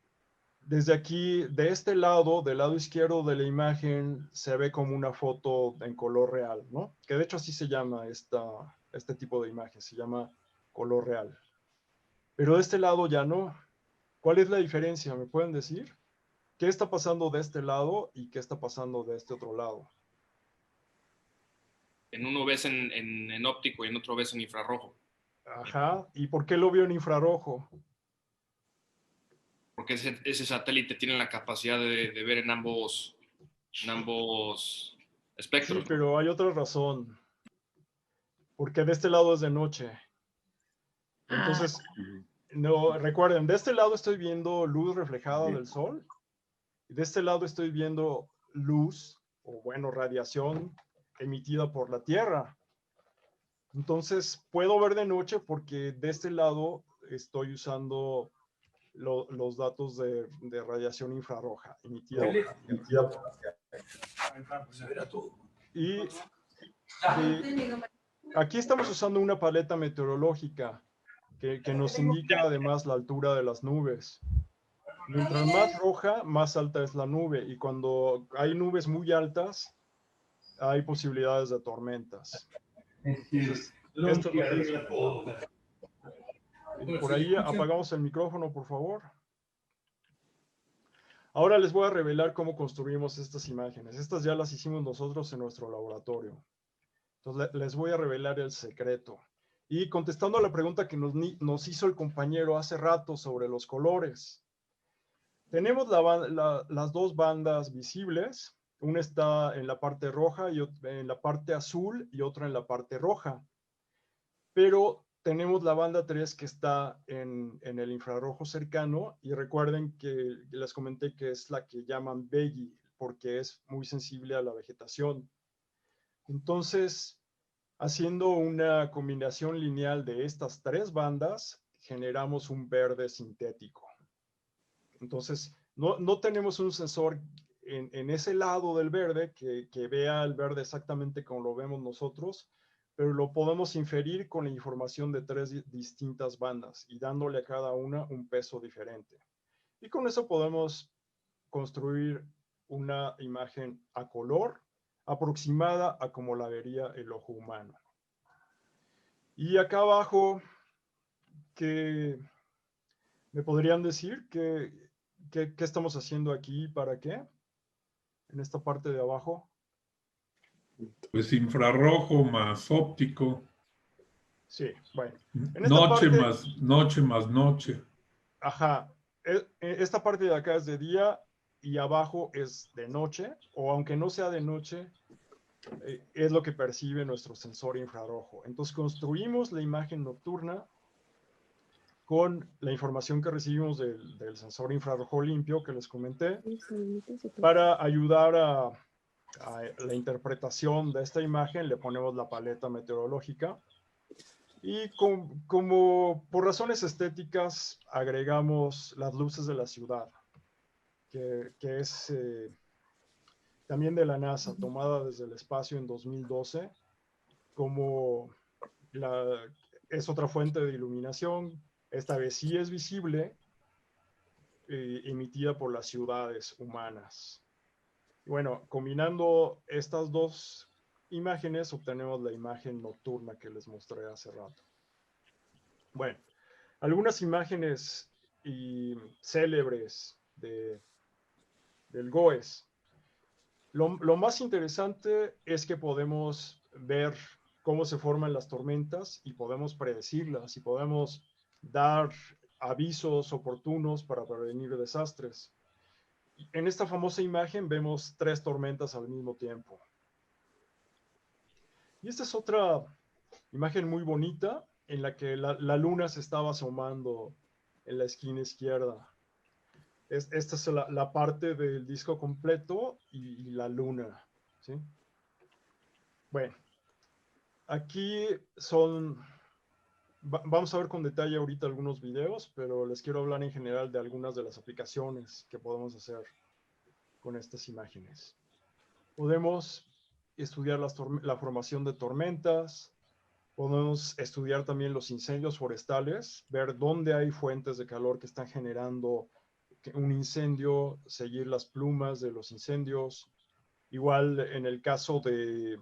desde aquí, de este lado, del lado izquierdo de la imagen, se ve como una foto en color real, ¿no? Que de hecho así se llama este tipo de imagen, se llama color real. Pero de este lado ya no. ¿Cuál es la diferencia? ¿Me pueden decir? ¿Qué está pasando de este lado y qué está pasando de este otro lado? En uno ves en óptico y en otro ves en infrarrojo. Ajá. ¿Y por qué lo veo en infrarrojo? Porque ese satélite tiene la capacidad de ver en ambos espectros. Sí, pero hay otra razón. Porque de este lado es de noche. Entonces, no, recuerden, de este lado estoy viendo luz reflejada del sol. Y de este lado estoy viendo luz, o bueno, radiación emitida por la Tierra. Entonces, puedo ver de noche porque de este lado estoy usando los datos de radiación infrarroja emitida por la Tierra. Y aquí estamos usando una paleta meteorológica que nos indica además la altura de las nubes. Mientras más roja, más alta es la nube. Y cuando hay nubes muy altas, hay posibilidades de tormentas. Entonces, esto es lo que les comentaba. Por ahí apagamos el micrófono, por favor. Ahora les voy a revelar cómo construimos estas imágenes. Estas ya las hicimos nosotros en nuestro laboratorio. Entonces, les voy a revelar el secreto. Y contestando a la pregunta que nos hizo el compañero hace rato sobre los colores. Tenemos las dos bandas visibles. Una está en la parte roja y en la parte azul y otra en la parte roja. Pero tenemos la banda 3 que está en el infrarrojo cercano y recuerden que les comenté que es la que llaman Veggie porque es muy sensible a la vegetación. Entonces, haciendo una combinación lineal de estas tres bandas, generamos un verde sintético. Entonces, no tenemos un sensor en ese lado del verde que vea el verde exactamente como lo vemos nosotros, pero lo podemos inferir con la información de tres distintas bandas y dándole a cada una un peso diferente. Y con eso podemos construir una imagen a color aproximada a como la vería el ojo humano. Y acá abajo, ¿qué me podrían decir? ¿Qué estamos haciendo aquí? ¿Para qué? En esta parte de abajo. Pues infrarrojo más óptico. Sí, bueno. En esta Noche parte, más noche. ajá. Esta parte de acá es de día y abajo es de noche, o aunque no sea de noche, es lo que percibe nuestro sensor infrarrojo. Entonces construimos la imagen nocturna con la información que recibimos del sensor infrarrojo limpio que les comenté para ayudar a la interpretación de esta imagen. Le ponemos la paleta meteorológica y como por razones estéticas agregamos las luces de la ciudad, que es también de la NASA, tomada desde el espacio en 2012, como es otra fuente de iluminación. Esta vez sí es visible, emitida por las ciudades humanas. Y bueno, combinando estas dos imágenes, obtenemos la imagen nocturna que les mostré hace rato. Bueno, algunas imágenes célebres del GOES. Lo más interesante es que podemos ver cómo se forman las tormentas y podemos predecirlas y podemos dar avisos oportunos para prevenir desastres. en esta famosa imagen vemos 3 tormentas al mismo tiempo. Y esta es otra imagen muy bonita en la que la luna se estaba asomando en la esquina izquierda. Esta es la parte del disco completo y la luna, ¿sí? Bueno, aquí vamos a ver con detalle ahorita algunos videos, pero les quiero hablar en general de algunas de las aplicaciones que podemos hacer con estas imágenes. Podemos estudiar la formación de tormentas, podemos estudiar también los incendios forestales, ver dónde hay fuentes de calor que están generando un incendio, seguir las plumas de los incendios. Igual en el caso de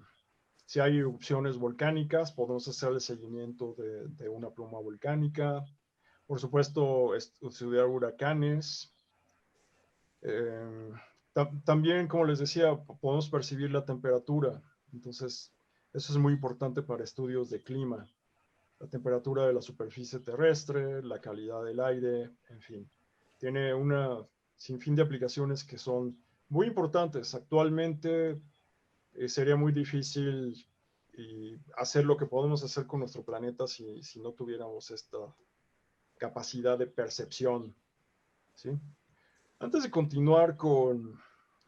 si hay erupciones volcánicas, podemos hacer el seguimiento de una pluma volcánica. Por supuesto, estudiar huracanes. También, como les decía, podemos percibir la temperatura. Entonces, eso es muy importante para estudios de clima. La temperatura de la superficie terrestre, la calidad del aire, en fin. Tiene una sinfín de aplicaciones que son muy importantes. Actualmente sería muy difícil hacer lo que podemos hacer con nuestro planeta si no tuviéramos esta capacidad de percepción, ¿sí? Antes de continuar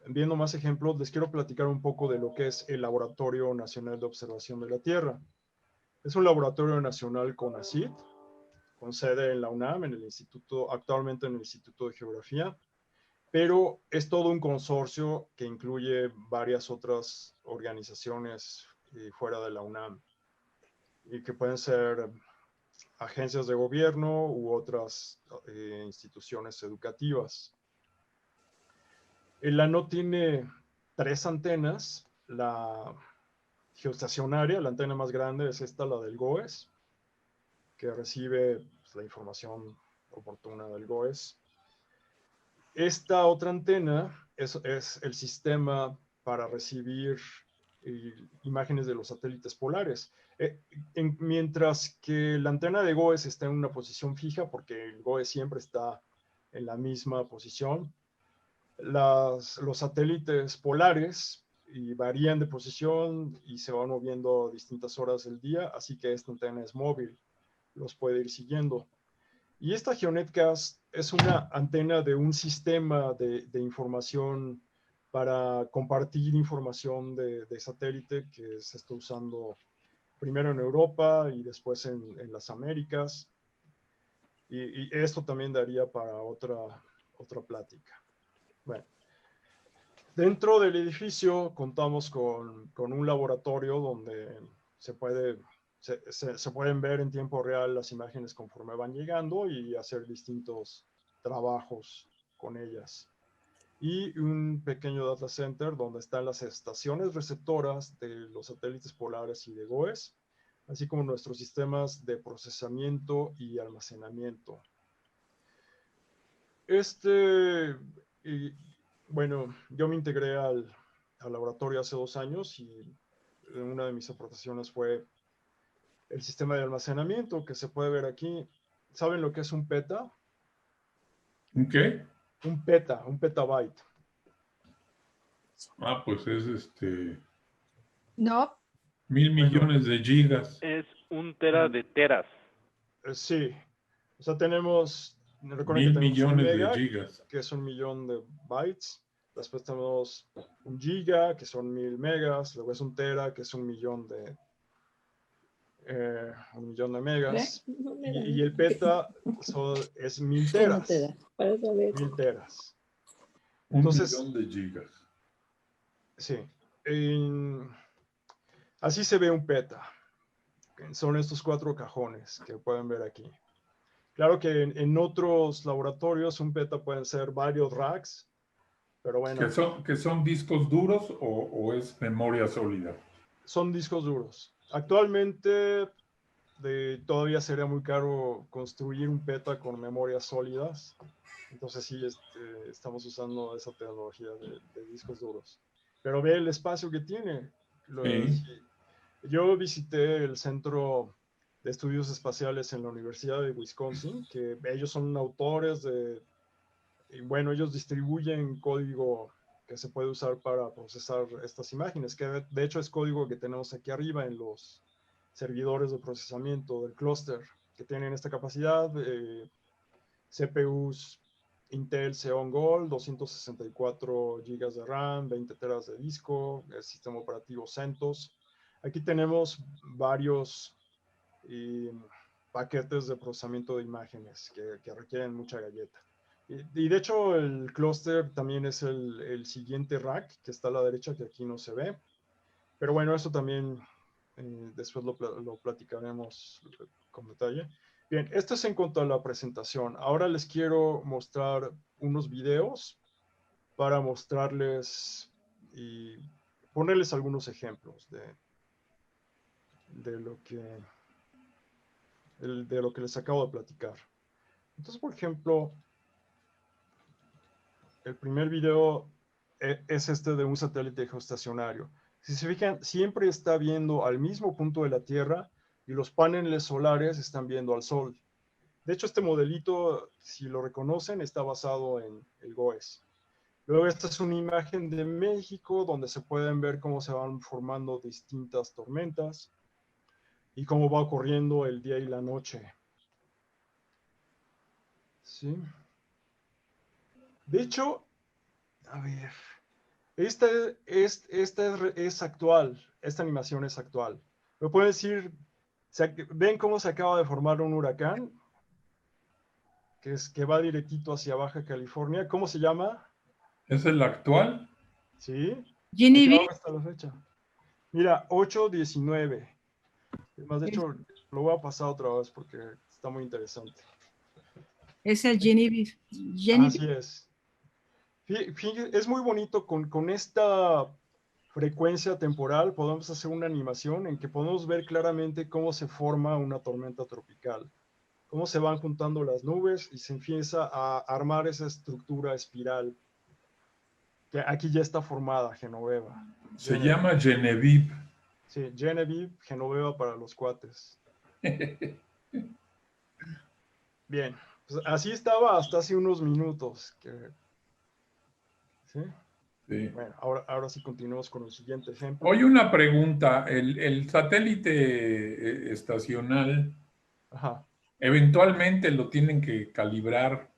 viendo más ejemplos, les quiero platicar un poco de lo que es el Laboratorio Nacional de Observación de la Tierra. Es un laboratorio nacional CONACYT, con sede en la UNAM, actualmente en el Instituto de Geografía, pero es todo un consorcio que incluye varias otras organizaciones fuera de la UNAM, y que pueden ser agencias de gobierno u otras instituciones educativas. El ANO tiene 3 antenas. La geoestacionaria, la antena más grande es esta, la del GOES, que recibe la información oportuna del GOES. Esta otra antena es el sistema para recibir imágenes de los satélites polares. Mientras que la antena de GOES está en una posición fija, porque el GOES siempre está en la misma posición, los satélites polares varían de posición y se van moviendo a distintas horas del día, así que esta antena es móvil, los puede ir siguiendo. Y esta GeoNetCast es una antena de un sistema de información para compartir información de satélite que se está usando primero en Europa y después en las Américas. Y esto también daría para otra plática. Bueno, dentro del edificio contamos con un laboratorio donde se pueden ver en tiempo real las imágenes conforme van llegando y hacer distintos trabajos con ellas. Y un pequeño data center donde están las estaciones receptoras de los satélites polares y de GOES, así como nuestros sistemas de procesamiento y almacenamiento. Bueno, yo me integré al laboratorio hace 2 años y una de mis aportaciones fue el sistema de almacenamiento que se puede ver aquí. ¿Saben lo que es un peta? ¿Un qué? Un petabyte. Ah, pues es No. 1000 millones de gigas. Es 1 tera de teras. Sí. O sea, recuerden 1000 que tenemos un millones de mega, gigas. que es 1 millón de bytes. Después tenemos un giga, que son 1000 megas. Luego es un tera, que es 1 millón de megas. Y el peta es 1000 teras. 1000 teras. Entonces, 1 millón de gigas. Sí. Así se ve un peta. Son estos 4 cajones que pueden ver aquí. Claro que en otros laboratorios un peta pueden ser varios racks, pero bueno. ¿Que son discos duros o es memoria sólida? Son discos duros. Actualmente todavía sería muy caro construir un peta con memorias sólidas. Entonces sí, estamos usando esa tecnología de discos duros. Pero ve el espacio que tiene. Yo visité el Centro de Estudios Espaciales en la Universidad de Wisconsin, que ellos son autores de bueno, ellos distribuyen código que se puede usar para procesar estas imágenes, que de hecho es código que tenemos aquí arriba en los servidores de procesamiento del clúster, que tienen esta capacidad, CPUs Intel Xeon Gold, 264 GB de RAM, 20 teras de disco, el sistema operativo CentOS. Aquí tenemos varios paquetes de procesamiento de imágenes que requieren mucha galleta. Y de hecho el clúster también es el siguiente rack que está a la derecha, que aquí no se ve. Pero bueno, eso también después lo platicaremos con detalle. Bien, esto es en cuanto a la presentación. Ahora les quiero mostrar unos videos para mostrarles y ponerles algunos ejemplos de lo que les acabo de platicar. Entonces, por ejemplo, el primer video es este de un satélite geoestacionario. Si se fijan, siempre está viendo al mismo punto de la Tierra y los paneles solares están viendo al Sol. De hecho, este modelito, si lo reconocen, está basado en el GOES. Luego, esta es una imagen de México donde se pueden ver cómo se van formando distintas tormentas y cómo va ocurriendo el día y la noche. ¿Sí? De hecho, a ver, esta es actual, esta animación es actual. ¿Me pueden decir, ven cómo se acaba de formar un huracán? Que va directito hacia Baja California. ¿Cómo se llama? ¿Es el actual? Sí. Ginny Aquí abajo está la fecha. Mira, 8/19. Además, de hecho, lo voy a pasar otra vez porque está muy interesante. Es el Genevieve. Así es. Fíjate, es muy bonito con esta frecuencia temporal. Podemos hacer una animación en que podemos ver claramente cómo se forma una tormenta tropical, cómo se van juntando las nubes y se empieza a armar esa estructura espiral que aquí ya está formada, Genoveva. Se llama Genevieve. Sí, Genevieve, Genoveva para los cuates. Bien, pues así estaba hasta hace unos minutos. ¿Sí? Sí. Bueno, ahora sí continuamos con el siguiente ejemplo. Oye, una pregunta. El satélite estacional, Ajá. eventualmente lo tienen que calibrar.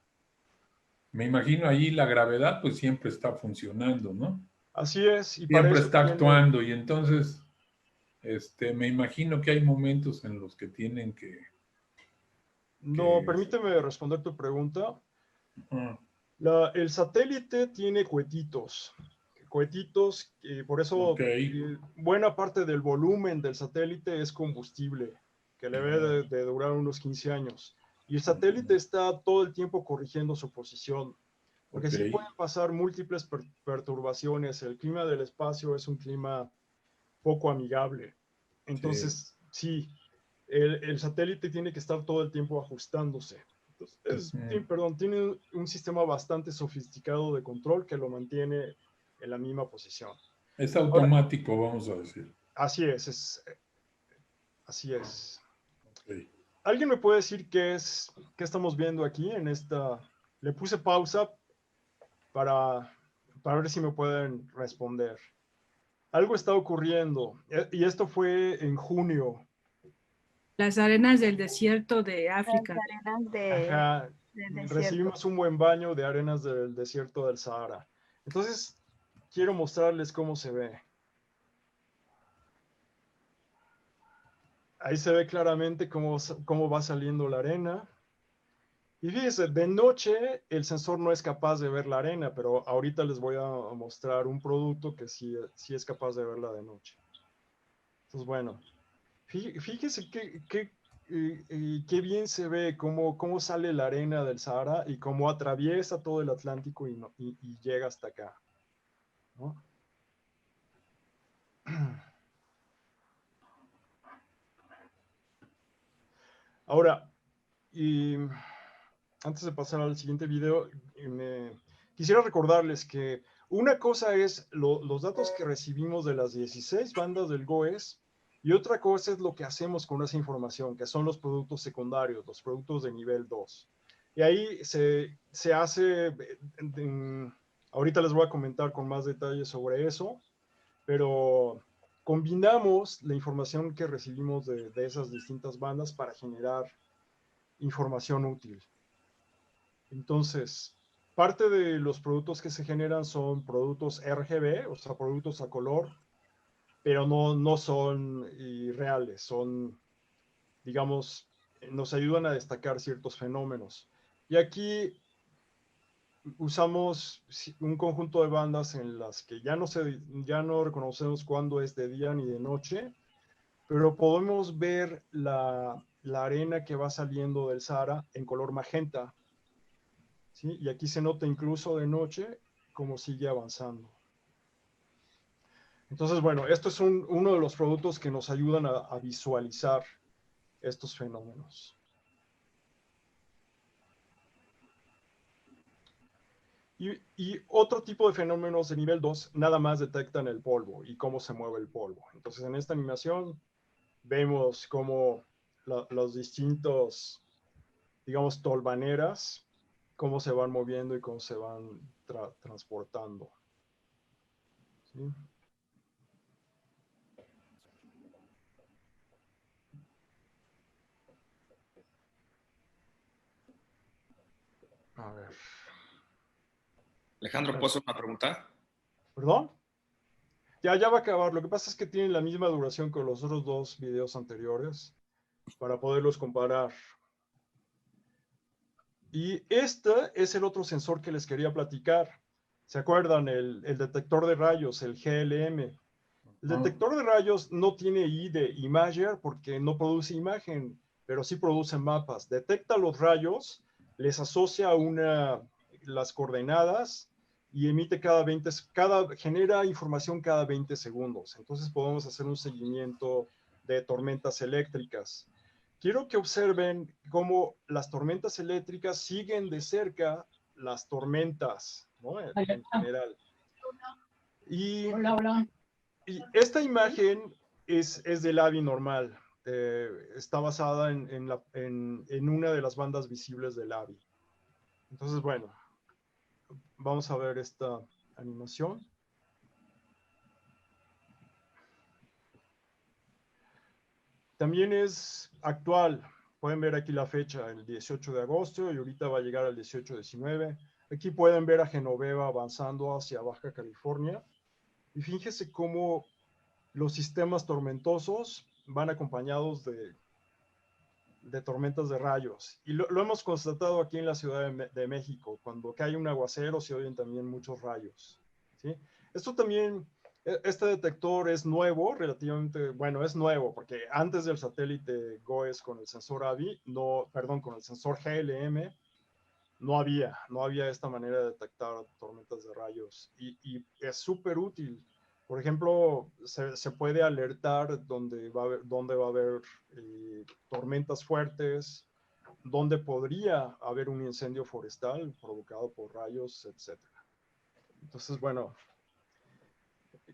Me imagino ahí la gravedad pues siempre está funcionando, ¿no? Así es. Y para Siempre eso está tiene... actuando y entonces me imagino que hay momentos en los que tienen que... No, permíteme responder tu pregunta. Uh, El satélite tiene cohetitos, por eso okay. Buena parte del volumen del satélite es combustible, que le debe de durar unos 15 años. Y el satélite está todo el tiempo corrigiendo su posición, porque sí pueden pasar múltiples perturbaciones. El clima del espacio es un clima poco amigable. Entonces, sí, el satélite tiene que estar todo el tiempo ajustándose. Entonces, tiene un sistema bastante sofisticado de control que lo mantiene en la misma posición. Es automático, ahora, vamos a decir. Así es. Así es. Okay. ¿Alguien me puede decir qué estamos viendo aquí en esta? Le puse pausa para ver si me pueden responder. Algo está ocurriendo, y esto fue en junio. Las arenas del desierto de África. Las arenas del desierto. Recibimos un buen baño de arenas del desierto del Sahara. Entonces, quiero mostrarles cómo se ve. Ahí se ve claramente cómo va saliendo la arena. Y fíjense, de noche el sensor no es capaz de ver la arena, pero ahorita les voy a mostrar un producto que sí es capaz de verla de noche. Entonces, bueno, fíjense qué bien se ve cómo sale la arena del Sahara y cómo atraviesa todo el Atlántico y llega hasta acá, ¿no? Ahora, antes de pasar al siguiente video, quisiera recordarles que una cosa es los datos que recibimos de las 16 bandas del GOES y otra cosa es lo que hacemos con esa información, que son los productos secundarios, los productos de nivel 2. Y ahí se hace, ahorita les voy a comentar con más detalles sobre eso, pero combinamos la información que recibimos de esas distintas bandas para generar información útil. Entonces, parte de los productos que se generan son productos RGB, o sea, productos a color, pero no son reales, son, digamos, nos ayudan a destacar ciertos fenómenos. Y aquí usamos un conjunto de bandas en las que ya no reconocemos cuándo es de día ni de noche, pero podemos ver la arena que va saliendo del Sahara en color magenta, ¿sí? Y aquí se nota incluso de noche cómo sigue avanzando. Entonces, bueno, esto es uno de los productos que nos ayudan a visualizar estos fenómenos. Y otro tipo de fenómenos de nivel 2 nada más detectan el polvo y cómo se mueve el polvo. Entonces, en esta animación vemos cómo los distintos, digamos, tolvaneras, cómo se van moviendo y cómo se van transportando. ¿Sí? A ver. Alejandro, ¿puedo hacer una pregunta? ¿Perdón? Ya va a acabar. Lo que pasa es que tienen la misma duración que los otros dos videos anteriores para poderlos comparar. Y este es el otro sensor que les quería platicar. ¿Se acuerdan? El detector de rayos, el GLM. El detector de rayos no tiene I de imager porque no produce imagen, pero sí produce mapas. Detecta los rayos, les asocia las coordenadas y emite genera información cada 20 segundos. Entonces podemos hacer un seguimiento de tormentas eléctricas. Quiero que observen cómo las tormentas eléctricas siguen de cerca las tormentas, ¿no? En general. Y esta imagen es del AVI normal. Está basada en una de las bandas visibles del AVI. Entonces, bueno, vamos a ver esta animación. También es actual. Pueden ver aquí la fecha, el 18 de agosto, y ahorita va a llegar al 18-19. Aquí pueden ver a Genoveva avanzando hacia Baja California. Y fíjense cómo los sistemas tormentosos van acompañados de tormentas de rayos. Y lo hemos constatado aquí en la Ciudad de México. Cuando cae un aguacero se oyen también muchos rayos, ¿sí? Esto también, este detector es nuevo, relativamente, bueno, es nuevo, porque antes del satélite GOES con el sensor AVI, con el sensor GLM, no había esta manera de detectar tormentas de rayos. Y es súper útil. Por ejemplo, se puede alertar dónde va a haber tormentas fuertes, dónde podría haber un incendio forestal provocado por rayos, etc. Entonces, bueno,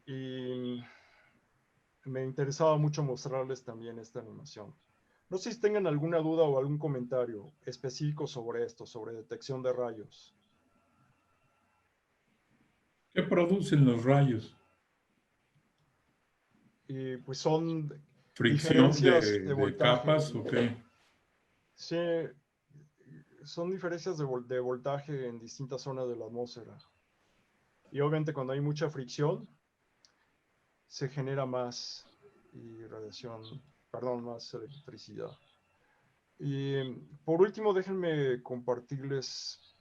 y me interesaba mucho mostrarles también esta animación. No sé si tengan alguna duda o algún comentario específico sobre esto, sobre detección de rayos. ¿Qué producen los rayos? Y pues son ¿Fricción diferencias de de voltaje. capas o qué? Sí, son diferencias de voltaje en distintas zonas de la atmósfera. Y obviamente cuando hay mucha fricción, se genera más más electricidad. Y por último, déjenme compartirles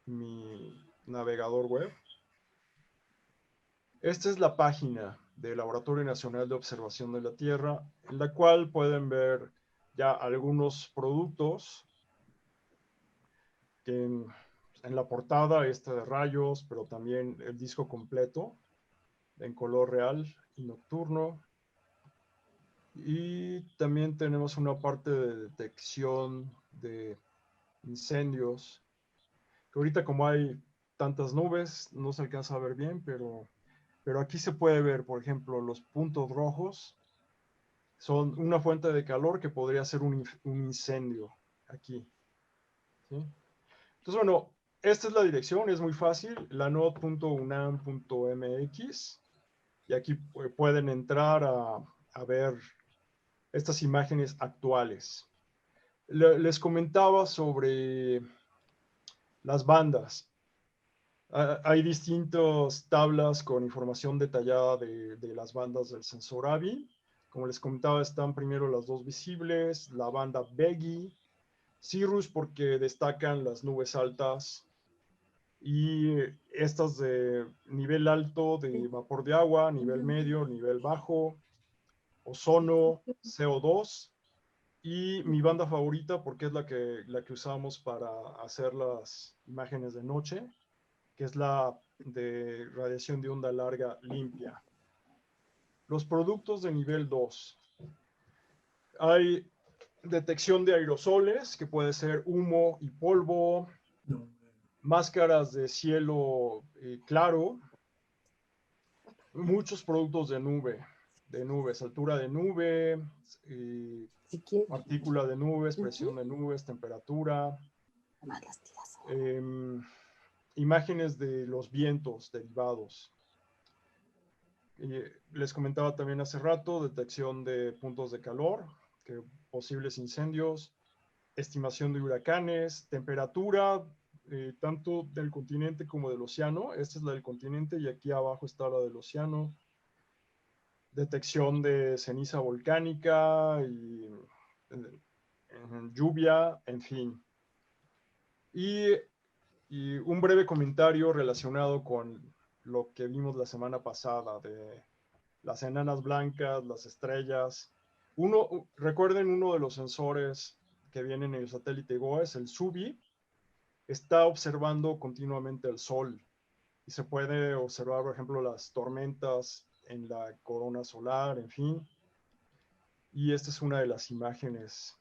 mi navegador web. Esta es la página del Laboratorio Nacional de Observación de la Tierra, en la cual pueden ver ya algunos productos. En la portada esta de rayos, pero también el disco completo en color real y nocturno. Y también tenemos una parte de detección de incendios, que ahorita como hay tantas nubes no se alcanza a ver bien, pero aquí se puede ver, por ejemplo, los puntos rojos son una fuente de calor que podría ser un incendio aquí. ¿sí? Entonces, bueno, esta es la dirección, es muy fácil, lanod.unam.mx, y aquí pueden entrar a ver estas imágenes actuales. Les comentaba sobre las bandas. Hay distintas tablas con información detallada de las bandas del sensor AVI. Como les comentaba, están primero las dos visibles, la banda BEGI, Cirrus porque destacan las nubes altas, y estas de nivel alto de vapor de agua, nivel medio, nivel bajo, ozono, CO2, y mi banda favorita porque es la que usamos para hacer las imágenes de noche, que es la de radiación de onda larga limpia. Los productos de nivel 2. Hay detección de aerosoles, que puede ser humo y polvo, máscaras de cielo claro, muchos productos de nubes, altura de nube, partícula de nubes, presión de nubes, temperatura, imágenes de los vientos derivados. Les comentaba también hace rato, detección de puntos de calor, posibles incendios, estimación de huracanes, temperatura, tanto del continente como del océano. Esta es la del continente y aquí abajo está la del océano. Detección de ceniza volcánica y lluvia, en fin. Y un breve comentario relacionado con lo que vimos la semana pasada de las enanas blancas, las estrellas. Recuerden, uno de los sensores que vienen en el satélite GOES, el SUBI, está observando continuamente el Sol. Y se puede observar, por ejemplo, las tormentas en la corona solar, en fin. Y esta es una de las imágenes.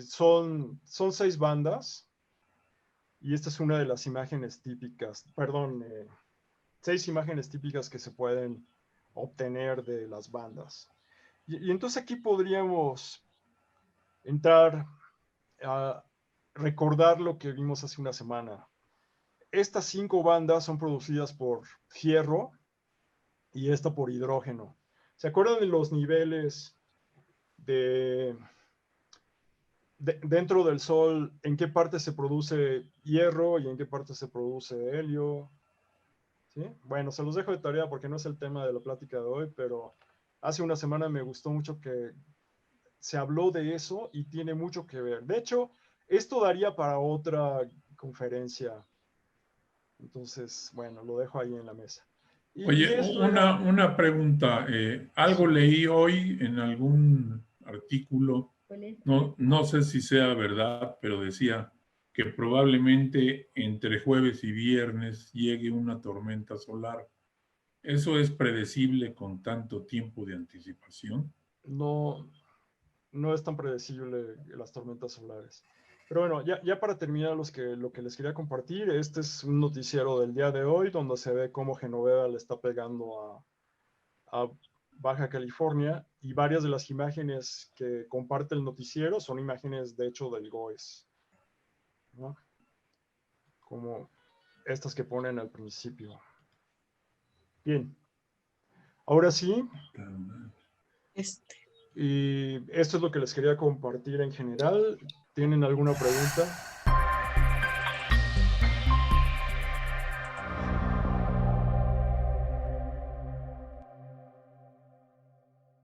Son 6 bandas. Y esta es una de las imágenes típicas, 6 imágenes típicas que se pueden obtener de las bandas. Y entonces aquí podríamos entrar a recordar lo que vimos hace una semana. Estas 5 bandas son producidas por fierro y esta por hidrógeno. ¿Se acuerdan de los niveles dentro del Sol, en qué parte se produce hierro y en qué parte se produce helio? ¿Sí? Bueno, se los dejo de tarea porque no es el tema de la plática de hoy, pero hace una semana me gustó mucho que se habló de eso y tiene mucho que ver. De hecho, esto daría para otra conferencia. Entonces, bueno, lo dejo ahí en la mesa. Oye, una pregunta. Algo leí hoy en algún artículo, no sé si sea verdad, pero decía que probablemente entre jueves y viernes llegue una tormenta solar. ¿Eso es predecible con tanto tiempo de anticipación? No es tan predecible las tormentas solares. Pero bueno, ya para terminar lo que les quería compartir, este es un noticiero del día de hoy donde se ve cómo Genoveva le está pegando a Baja California, y varias de las imágenes que comparte el noticiero son imágenes de hecho del GOES, ¿no? Como estas que ponen al principio. Bien, ahora sí, y esto es lo que les quería compartir en general. ¿Tienen alguna pregunta?